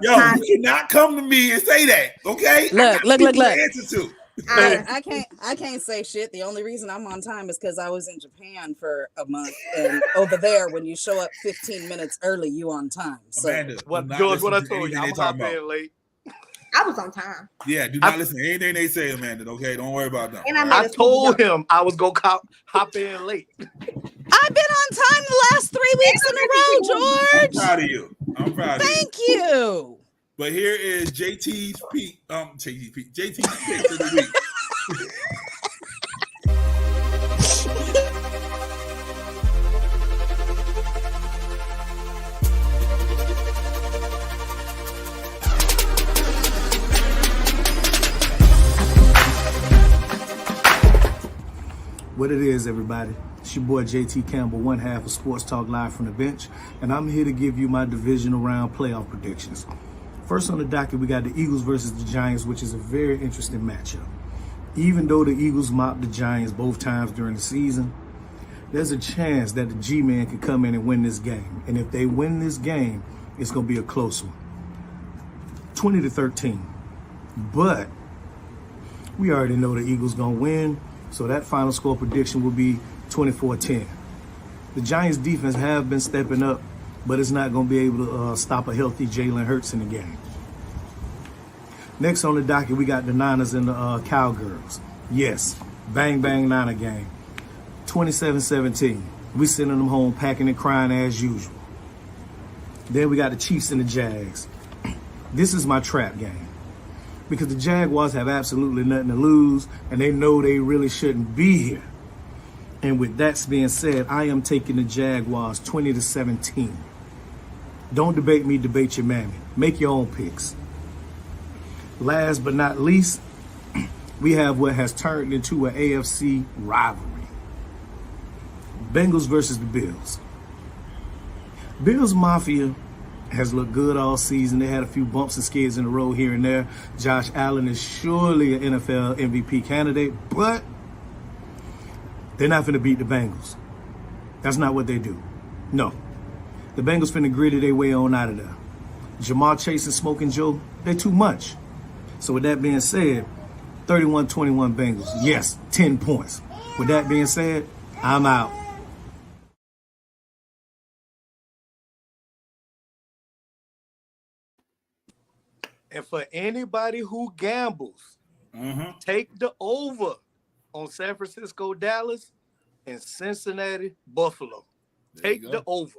Yo, you cannot come to me and say that, okay? Look. Answer to. I can't say shit. The only reason I'm on time is because I was in Japan for a month, and over there, when you show up 15 minutes early, you on time. So, Amanda, George, what I told you, I'm hopping late. I was on time. Yeah, do not listen to anything they say, Amanda. Okay, don't worry about that. And I told him I was gonna hop in late. I've been on time the last 3 weeks in a row, George. I'm proud of you. Thank you. But here is JT's pick of the week. What it is, everybody. It's your boy JT Campbell, one half of Sports Talk Live from the bench, and I'm here to give you my divisional round playoff predictions. First on the docket, we got the Eagles versus the Giants, which is a very interesting matchup. Even though the Eagles mopped the Giants both times during the season, there's a chance that the G-Man could come in and win this game. And if they win this game, it's going to be a close one. 20-13. But we already know the Eagles going to win, so that final score prediction will be 24-10. The Giants defense have been stepping up, but it's not going to be able to stop a healthy Jalen Hurts in the game. Next on the docket, we got the Niners and the Cowgirls. Yes, bang, bang, Niner game. 27-17. We sending them home packing and crying as usual. Then we got the Chiefs and the Jags. This is my trap game, because the Jaguars have absolutely nothing to lose, and they know they really shouldn't be here. And with that being said, I am taking the Jaguars 20-17. Don't debate me, debate your mammy. Make your own picks. Last but not least, we have what has turned into an AFC rivalry. Bengals versus the Bills. Bills Mafia has looked good all season. They had a few bumps and skids in the road here and there. Josh Allen is surely an NFL MVP candidate, but they're not finna beat the Bengals. That's not what they do. No. The Bengals finna gritty their way on out of there. Jamar Chase and Smoking Joe, they're too much. So with that being said, 31-21 Bengals. Yes, 10 points. With that being said, I'm out. And for anybody who gambles, take the over on San Francisco, Dallas, and Cincinnati, Buffalo. Take the over.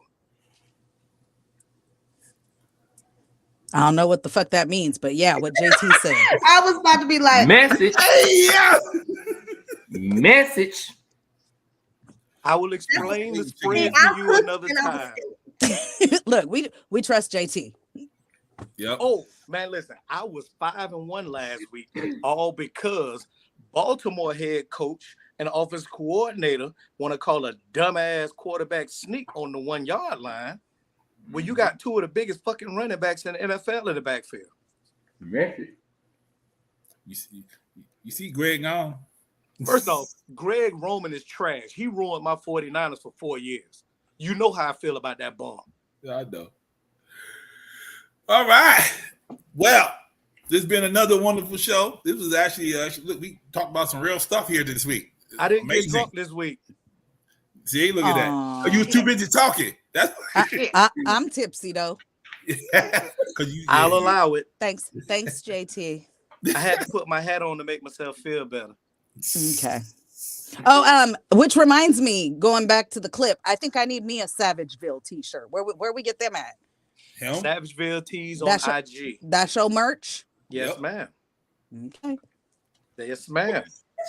I don't know what the fuck that means, but yeah, what JT said. I was about to be like, Message. Message. I will explain the spread to you another time. Look, we trust JT. Yep. Oh, man, listen, I was 5-1 last week, all because Baltimore head coach and offensive coordinator want to call a dumbass quarterback sneak on the 1 yard line. Well, you got two of the biggest fucking running backs in the NFL in the backfield. Message. You see Greg gone? First off, Greg Roman is trash. He ruined my 49ers for 4 years. You know how I feel about that bomb. Yeah, I know. All right. Well, this has been another wonderful show. This was actually look, we talked about some real stuff here this week. I didn't get drunk this week. See, look at that. Oh, you were too busy talking. That's I'm tipsy though. I'll allow it. Thanks, JT. I had to put my hat on to make myself feel better. Okay. Oh, which reminds me, going back to the clip, I think I need me a Savageville t-shirt. Where we get them at? Savageville tees on IG. That's your merch? Yes, ma'am. Okay. Yes, ma'am.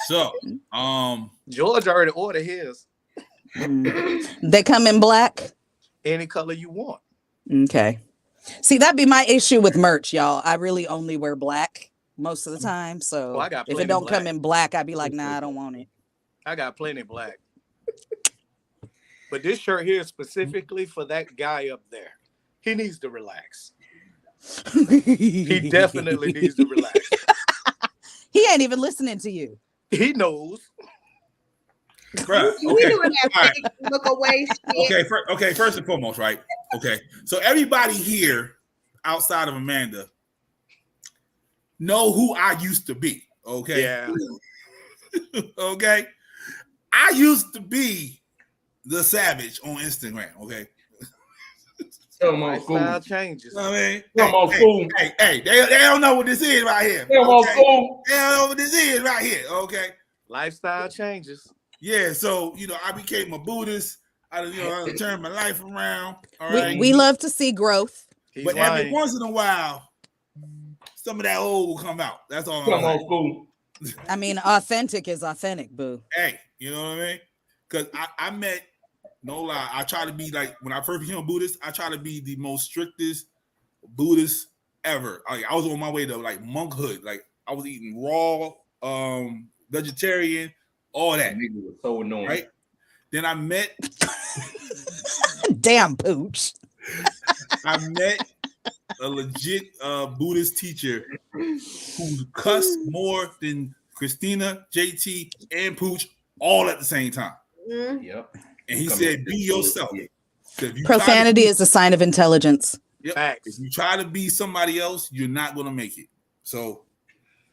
So, George already ordered his. They come in black? Any color you want. Okay. See, that'd be my issue with merch, y'all. I really only wear black most of the time. So if it don't come in black, I'd be like, nah, I don't want it. I got plenty black. But this shirt here is specifically for that guy up there. He needs to relax. He definitely needs to relax. He ain't even listening to you. He knows. Bruh, okay. Look away. Okay, first and foremost, right? Okay. So everybody here outside of Amanda know who I used to be. Okay. Yeah. Okay. I used to be the Savage on Instagram. Okay. Lifestyle changes. I mean, hey, they don't know what this is right here. Okay? They don't know what this is right here. Okay. Lifestyle changes. Yeah, so I became a Buddhist. I turned my life around. All right. We love to see growth. But every once in a while, some of that old will come out. That's all. Come on, fool. I mean, authentic is authentic, boo. Hey, you know what I mean? Because I met, no lie, I try to be like, when I first became a Buddhist, I try to be the most strictest Buddhist ever. I was on my way to like monkhood. Like I was eating raw, vegetarian, all that. Nigga was so annoying. Right? Then I met Damn pooch. I met a legit Buddhist teacher who cussed more than Christina, JT, and Pooch all at the same time. Yep. And he said, "Be yourself." So if you Profanity is a sign of intelligence. Yep. If you try to be somebody else, you're not gonna make it. So,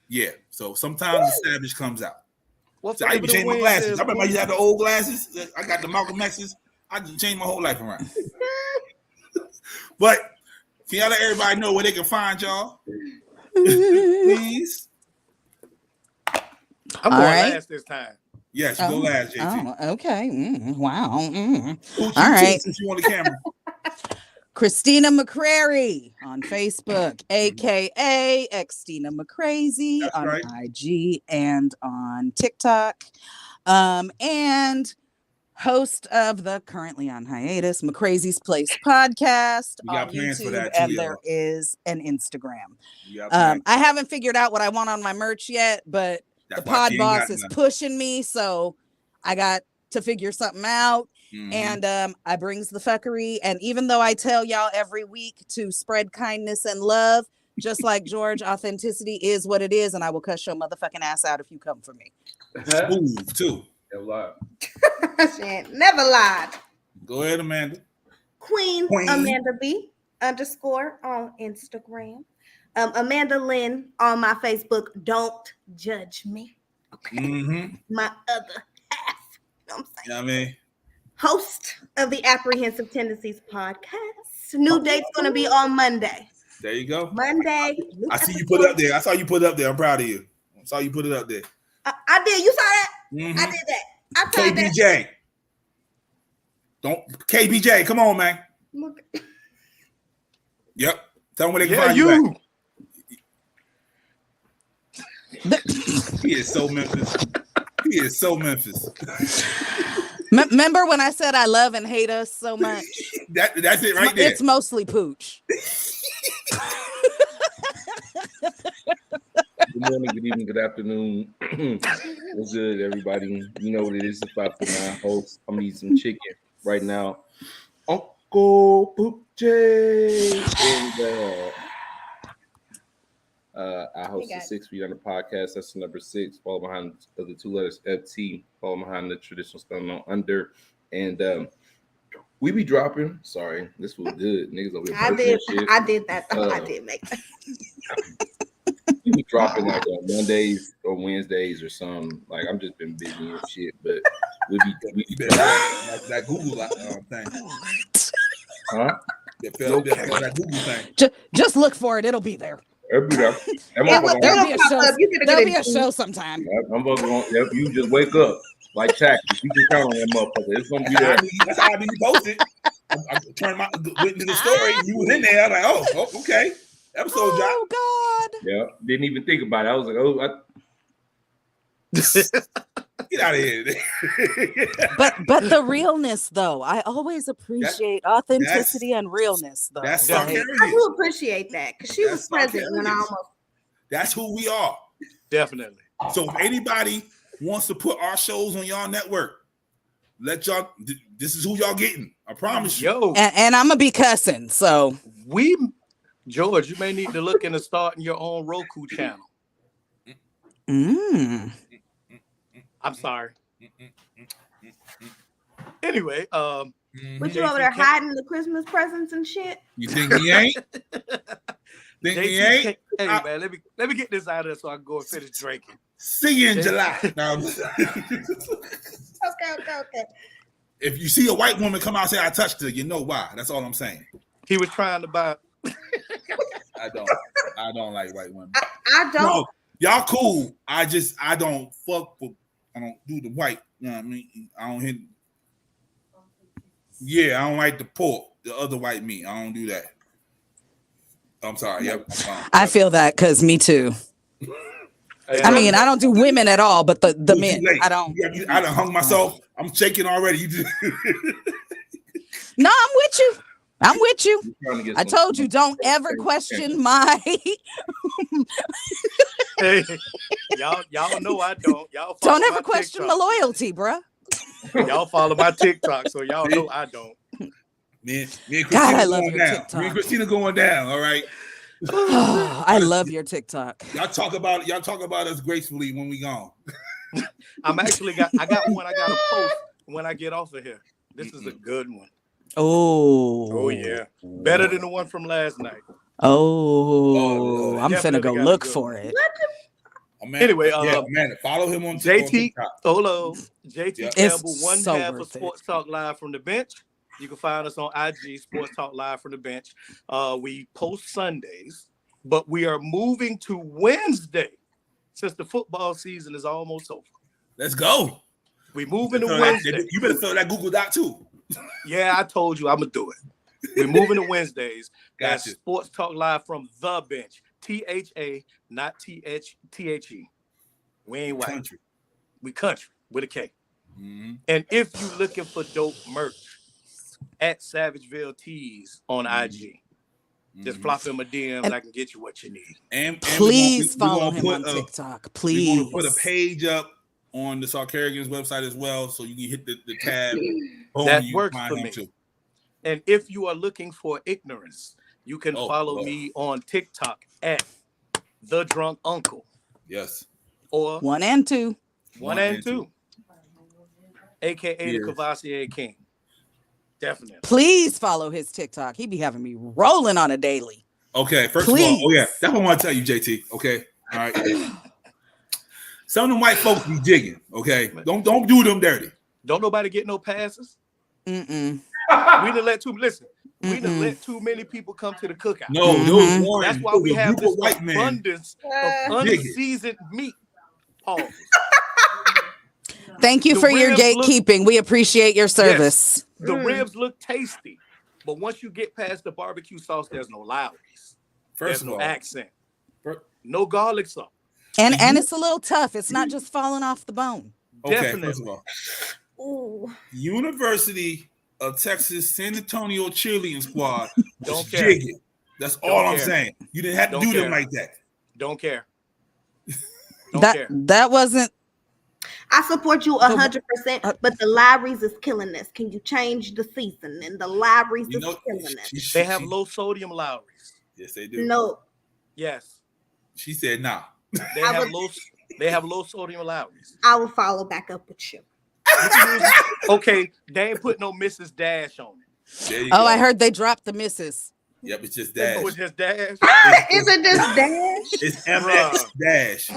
yeah. So sometimes the savage comes out. So I even changed my glasses. I remember I used to have the old glasses. I got the Malcolm X's. I just changed my whole life around. But can y'all let everybody know where they can find y'all? Please. I'm going last this time. Yes, you go last, JT. Oh, okay. Wow. All right. Since you on the camera. Christina McCrary on Facebook, aka Xtina McCrazy on IG and on TikTok, and host of the currently on hiatus McCrazy's Place podcast on YouTube, for that too, and there is an Instagram. I haven't figured out what I want on my merch yet, but the pod boss is pushing me, so I got to figure something out. And I brings the fuckery. And even though I tell y'all every week to spread kindness and love, just like George, authenticity is what it is, and I will cuss your motherfucking ass out if you come for me. Smooth too. Never lied. Never lied. Go ahead, Amanda. Queen. Amanda B _ on Instagram. Amanda Lynn on my Facebook. Don't judge me. Okay. My other half. You know what I'm saying? Yeah, I mean, host of the Apprehensive Tendencies podcast. New date's gonna be on Monday. There you go. Monday. I see you put it up there. I saw you put it up there. I'm proud of you. I saw you put it up there. I did. You saw that? I did that. I tried KBJ. that. Don't KBJ. Come on, man. Look. Yep. Tell them where they can find you at. He is so Memphis. He is so Memphis. Remember when I said I love and hate us so much? That's it right there. It's mostly pooch. Good morning, good evening, good afternoon. What's good, everybody? You know what it is. It's 5 host. I'm eating some chicken right now. Uncle Poop J. And I host the 6 Feet Under podcast. That's the number 6. Follow behind the 2 letters FT. Follow behind the traditional spelling on under. And we be dropping. Sorry, this was good. Niggas over here. I did that. I did make that. We be dropping like on Mondays or Wednesdays or something. Like I'm just been busy and shit, but we be that Google thing. Huh? That Google thing. Just look for it. It'll be there. There'll be a show. There'll be a show sometime. You just wake up like taxes. You can count on that motherfucker. It's gonna be there. That's how I be posted. I turned my went into the story. You was in there. I'm like, oh, okay. Episode drop. Oh God. Yeah. Didn't even think about it. I was like, Get out of here. But the realness, though, I always appreciate authenticity and realness, though. That's I do appreciate that because she was present when I almost. That's who we are. Definitely. So if anybody wants to put our shows on y'all network, let y'all. This is who y'all getting. I promise you. Yo, and I'm gonna be cussing. So George, you may need to look into starting your own Roku channel. I'm sorry. Anyway, But you over there hiding the Christmas presents and shit? You think he ain't? Think he ain't? Hey man, let me get this out of there so I can go and finish drinking. See you in July. No. Okay. If you see a white woman come out and say I touched her, you know why. That's all I'm saying. He was trying to buy. I don't like white women. I don't. No, y'all cool. I don't fuck with. I don't do the white. You know what I mean? I don't hit. Yeah, I don't like the pork, the other white meat. I don't do that. I'm sorry. Yep. I feel that because me too. I mean, I don't do women at all, but the men. I don't. I done hung myself. I'm shaking already. You just. No, I'm with you. I'm with you. I told you, don't ever question my. Hey, y'all know I don't. Y'all don't ever question my loyalty, bruh. Y'all follow my TikTok, so y'all know I don't. Me and Christina God, I love going your down. TikTok. Me and Christina going down. All right. I love your TikTok. Y'all talk about us gracefully when we gone. I got one I gotta post when I get off of here. This is a good one. Oh yeah. Better than the one from last night. Oh, I'm finna go look for it. Anyway, man, follow him on JT. TikTok. Hello, JT Yeah. Campbell, It's one so half of worth it. Sports Talk Live from the Bench. You can find us on IG, Sports Talk Live from the Bench. We post Sundays, but we are moving to Wednesday since the football season is almost over. Let's go. We moving to So Wednesday. you better fill that Google Doc too. Yeah, I told you I'm gonna do it. We're moving to Wednesdays. That's Gotcha. Sports Talk Live from the Bench. THA, not THE. We ain't white. Country. We country with a K. Mm-hmm. And if you're looking for dope merch, at Savageville Tees on IG. Just flop in my DMs and I can get you what you need. And please follow him on TikTok. Please. We're going to put a page up on the Sarkarians website as well, so you can hit the tab. Boom, That you works find for him me. too. And if you are looking for ignorance, you can follow me on TikTok at The Drunk Uncle. Yes. Or 1 and 2. 1 and 2. AKA Yes. the Cavassier King. Definitely. Please follow his TikTok. He be having me rolling on a daily. Okay, first of all, that's what I want to tell you, JT. Okay, all right. Some of them white folks be jigging. Okay, don't do them dirty. Don't nobody get no passes. Mm-mm. We done let we done let too many people come to the cookout. No, those Warren, that's why we have this white men abundance of unseasoned meat. Pause. Thank you The for your ribs look- gatekeeping. We appreciate your service. The ribs look tasty, but once you get past the barbecue sauce, there's no Lowry's. First There's of no all, accent. No garlic sauce. And it's a little tough. It's not just falling off the bone. okay, Definitely. first of all, Ooh. University of Texas San Antonio cheerleading squad Don't is care. jigging. That's all I'm care. saying. You didn't have to Don't do them care. like that. Don't care. Don't care. That wasn't. I support you 100%, but the Lowry's is killing this. Can you change the season? And the Lowry's You is know, killing this. They have low sodium Lowry's. Yes, they do. No, Yes. She said nah. They have low sodium Lowry's. I will follow back up with you. Okay, they ain't put no Mrs. Dash on it. There you Oh, go. I heard they dropped the misses. Yep, it's just They dash. put just Dash. Is it just dash? It's MX dash.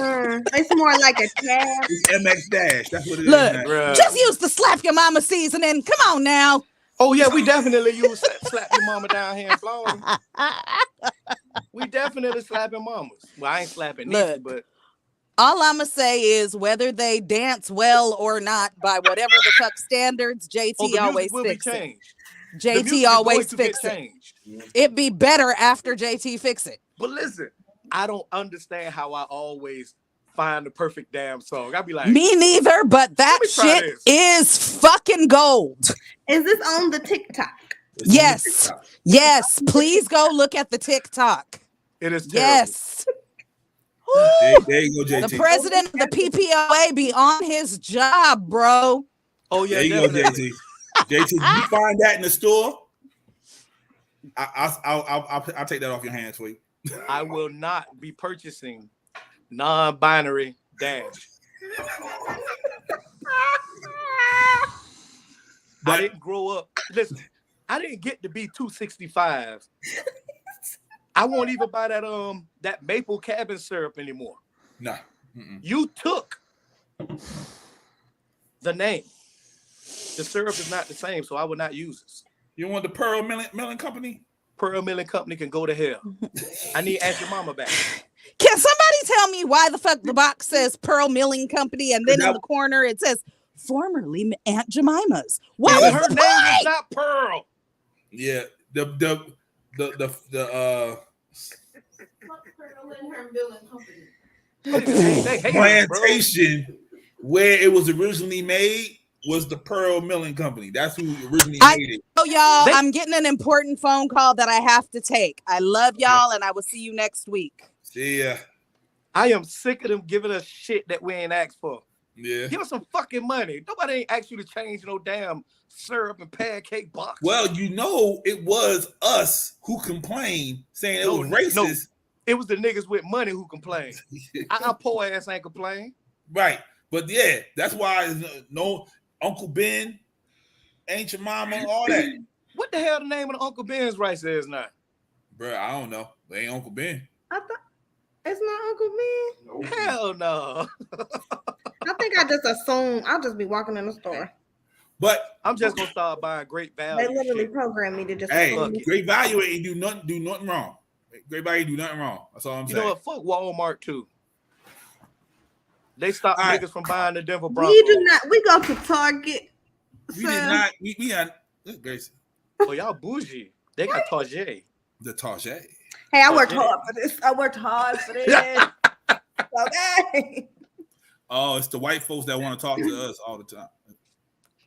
It's more like a tab. It's MX dash. That's what it is. Look, now. Bruh. just use the slap your mama seasoning. Come on now. Oh yeah, we definitely use slap your mama down here in Florida. We definitely slapping mamas. Well, I ain't slapping Niecy, Look. but All I'ma say is whether they dance well or not, by whatever the fuck standards, JT the music always will be fix it. changed. The music JT is always going to get fix it. changed. It'd be better after JT fix it. But listen, I don't understand how I always find the perfect damn song. I'd be like, Me neither, but that me try shit is fucking gold. Is this on the TikTok? It's on Yes. TikTok. Yes, please go look at the TikTok. it is terrible. Yes. There you go, JT. The president of the PPOA be on his job, bro. Oh yeah, There you go, definitely. JT. JT, you find that in the store? I'll take that off your hands for you. I will not be purchasing non-binary dash. I didn't grow up. Listen, I didn't get to be 265. I won't even buy that maple cabin syrup anymore. Nah. Mm-mm. You took the name. The syrup is not the same, so I will not use this. You want the Pearl Milling Company? Pearl Milling Company can go to hell. I need Ask Your Mama back. Can somebody tell me why the fuck the box says Pearl Milling Company and then in the corner it says formerly Aunt Jemima's? Why Her was the name is not Pearl. Yeah. The plantation where it was originally made was the Pearl Milling Company. That's who originally made it. Oh, y'all, I'm getting an important phone call that I have to take. I love y'all, and I will see you next week. See ya. I am sick of them giving us shit that we ain't asked for. Yeah. Give us some fucking money. Nobody ain't asked you to change no damn syrup and pancake box. Well, it was us who complained, saying it was racist. No, it was the niggas with money who complained. Our poor ass ain't complain. Right. But yeah, that's why no Uncle Ben, Ain't Your Mama, all that. What the hell the name of the Uncle Ben's rice is now? Bro, I don't know. It ain't Uncle Ben. I thought it's not Uncle Ben. Hell no. I think I just assume I'll just be walking in the store. But I'm just gonna start buying Great Value. They literally programmed me to just. hey, assume. Great Value ain't do nothing wrong. Great Value do nothing wrong. That's all I'm saying. You know what? Fuck Walmart too. They stopped All right. niggas from buying the Denver Broncos. We do not. We go to Target. We did not. We had Grace. Oh, y'all bougie. They got Target. The Target. Hey, I worked hard for this. Okay. Oh, it's the white folks that want to talk to us all the time.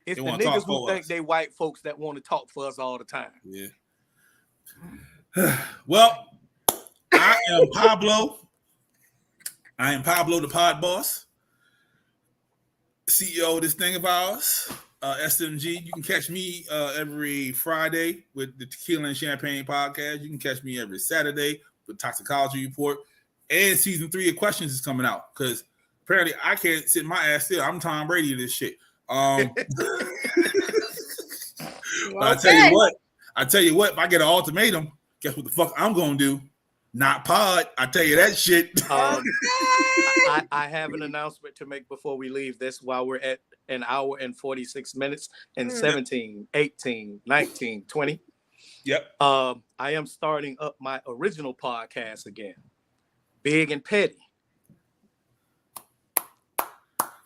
It's They the wanna talk niggas who for think us. they white folks that want to talk for us all the time. Yeah. Well, I am Pablo. I am Pablo, the pod boss, CEO of this thing of ours, SMG. You can catch me every Friday with the Tequila and Champagne podcast. You can catch me every Saturday with Toxicology Report. And season 3 of Questions is coming out because apparently I can't sit my ass still. I'm Tom Brady of this shit. But I tell you what, if I get an ultimatum, guess what the fuck I'm gonna do? Not pod. I tell you that shit. I have an announcement to make before we leave this while we're at an hour and 46 minutes and 17, 18, 19, 20. Yep. I am starting up my original podcast again, Big and Petty.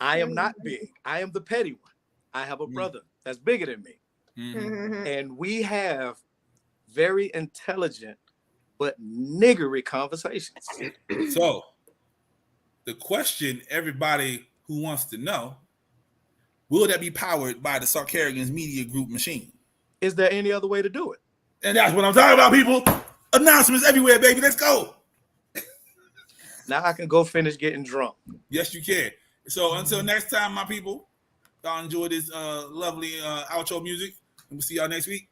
I am not big. I am the petty one. I have a brother that's bigger than me. Mm-hmm. And we have very intelligent but niggery conversations. So the question everybody who wants to know, will that be powered by the Sarkarians Media Group machine? Is there any other way to do it? And that's what I'm talking about, people. Announcements everywhere, baby. Let's go. Now I can go finish getting drunk. Yes, you can. So until next time, my people, y'all enjoy this lovely outro music. And we'll see y'all next week.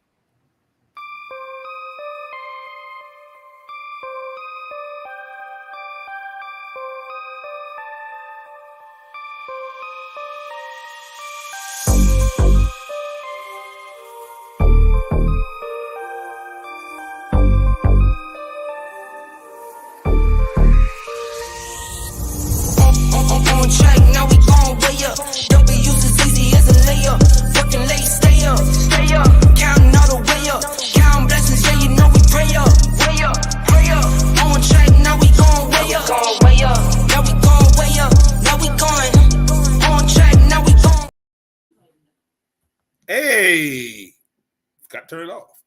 On track, now we gon' way up. W's as easy as a layup. Working late, stay up. Counting all the way up. Counting blessings, yeah, you know we pray up. Pray up. On track, now we gon' way up. Now we gon' way up. Now we going. On track, now we gon'. Hey, got to turn it off.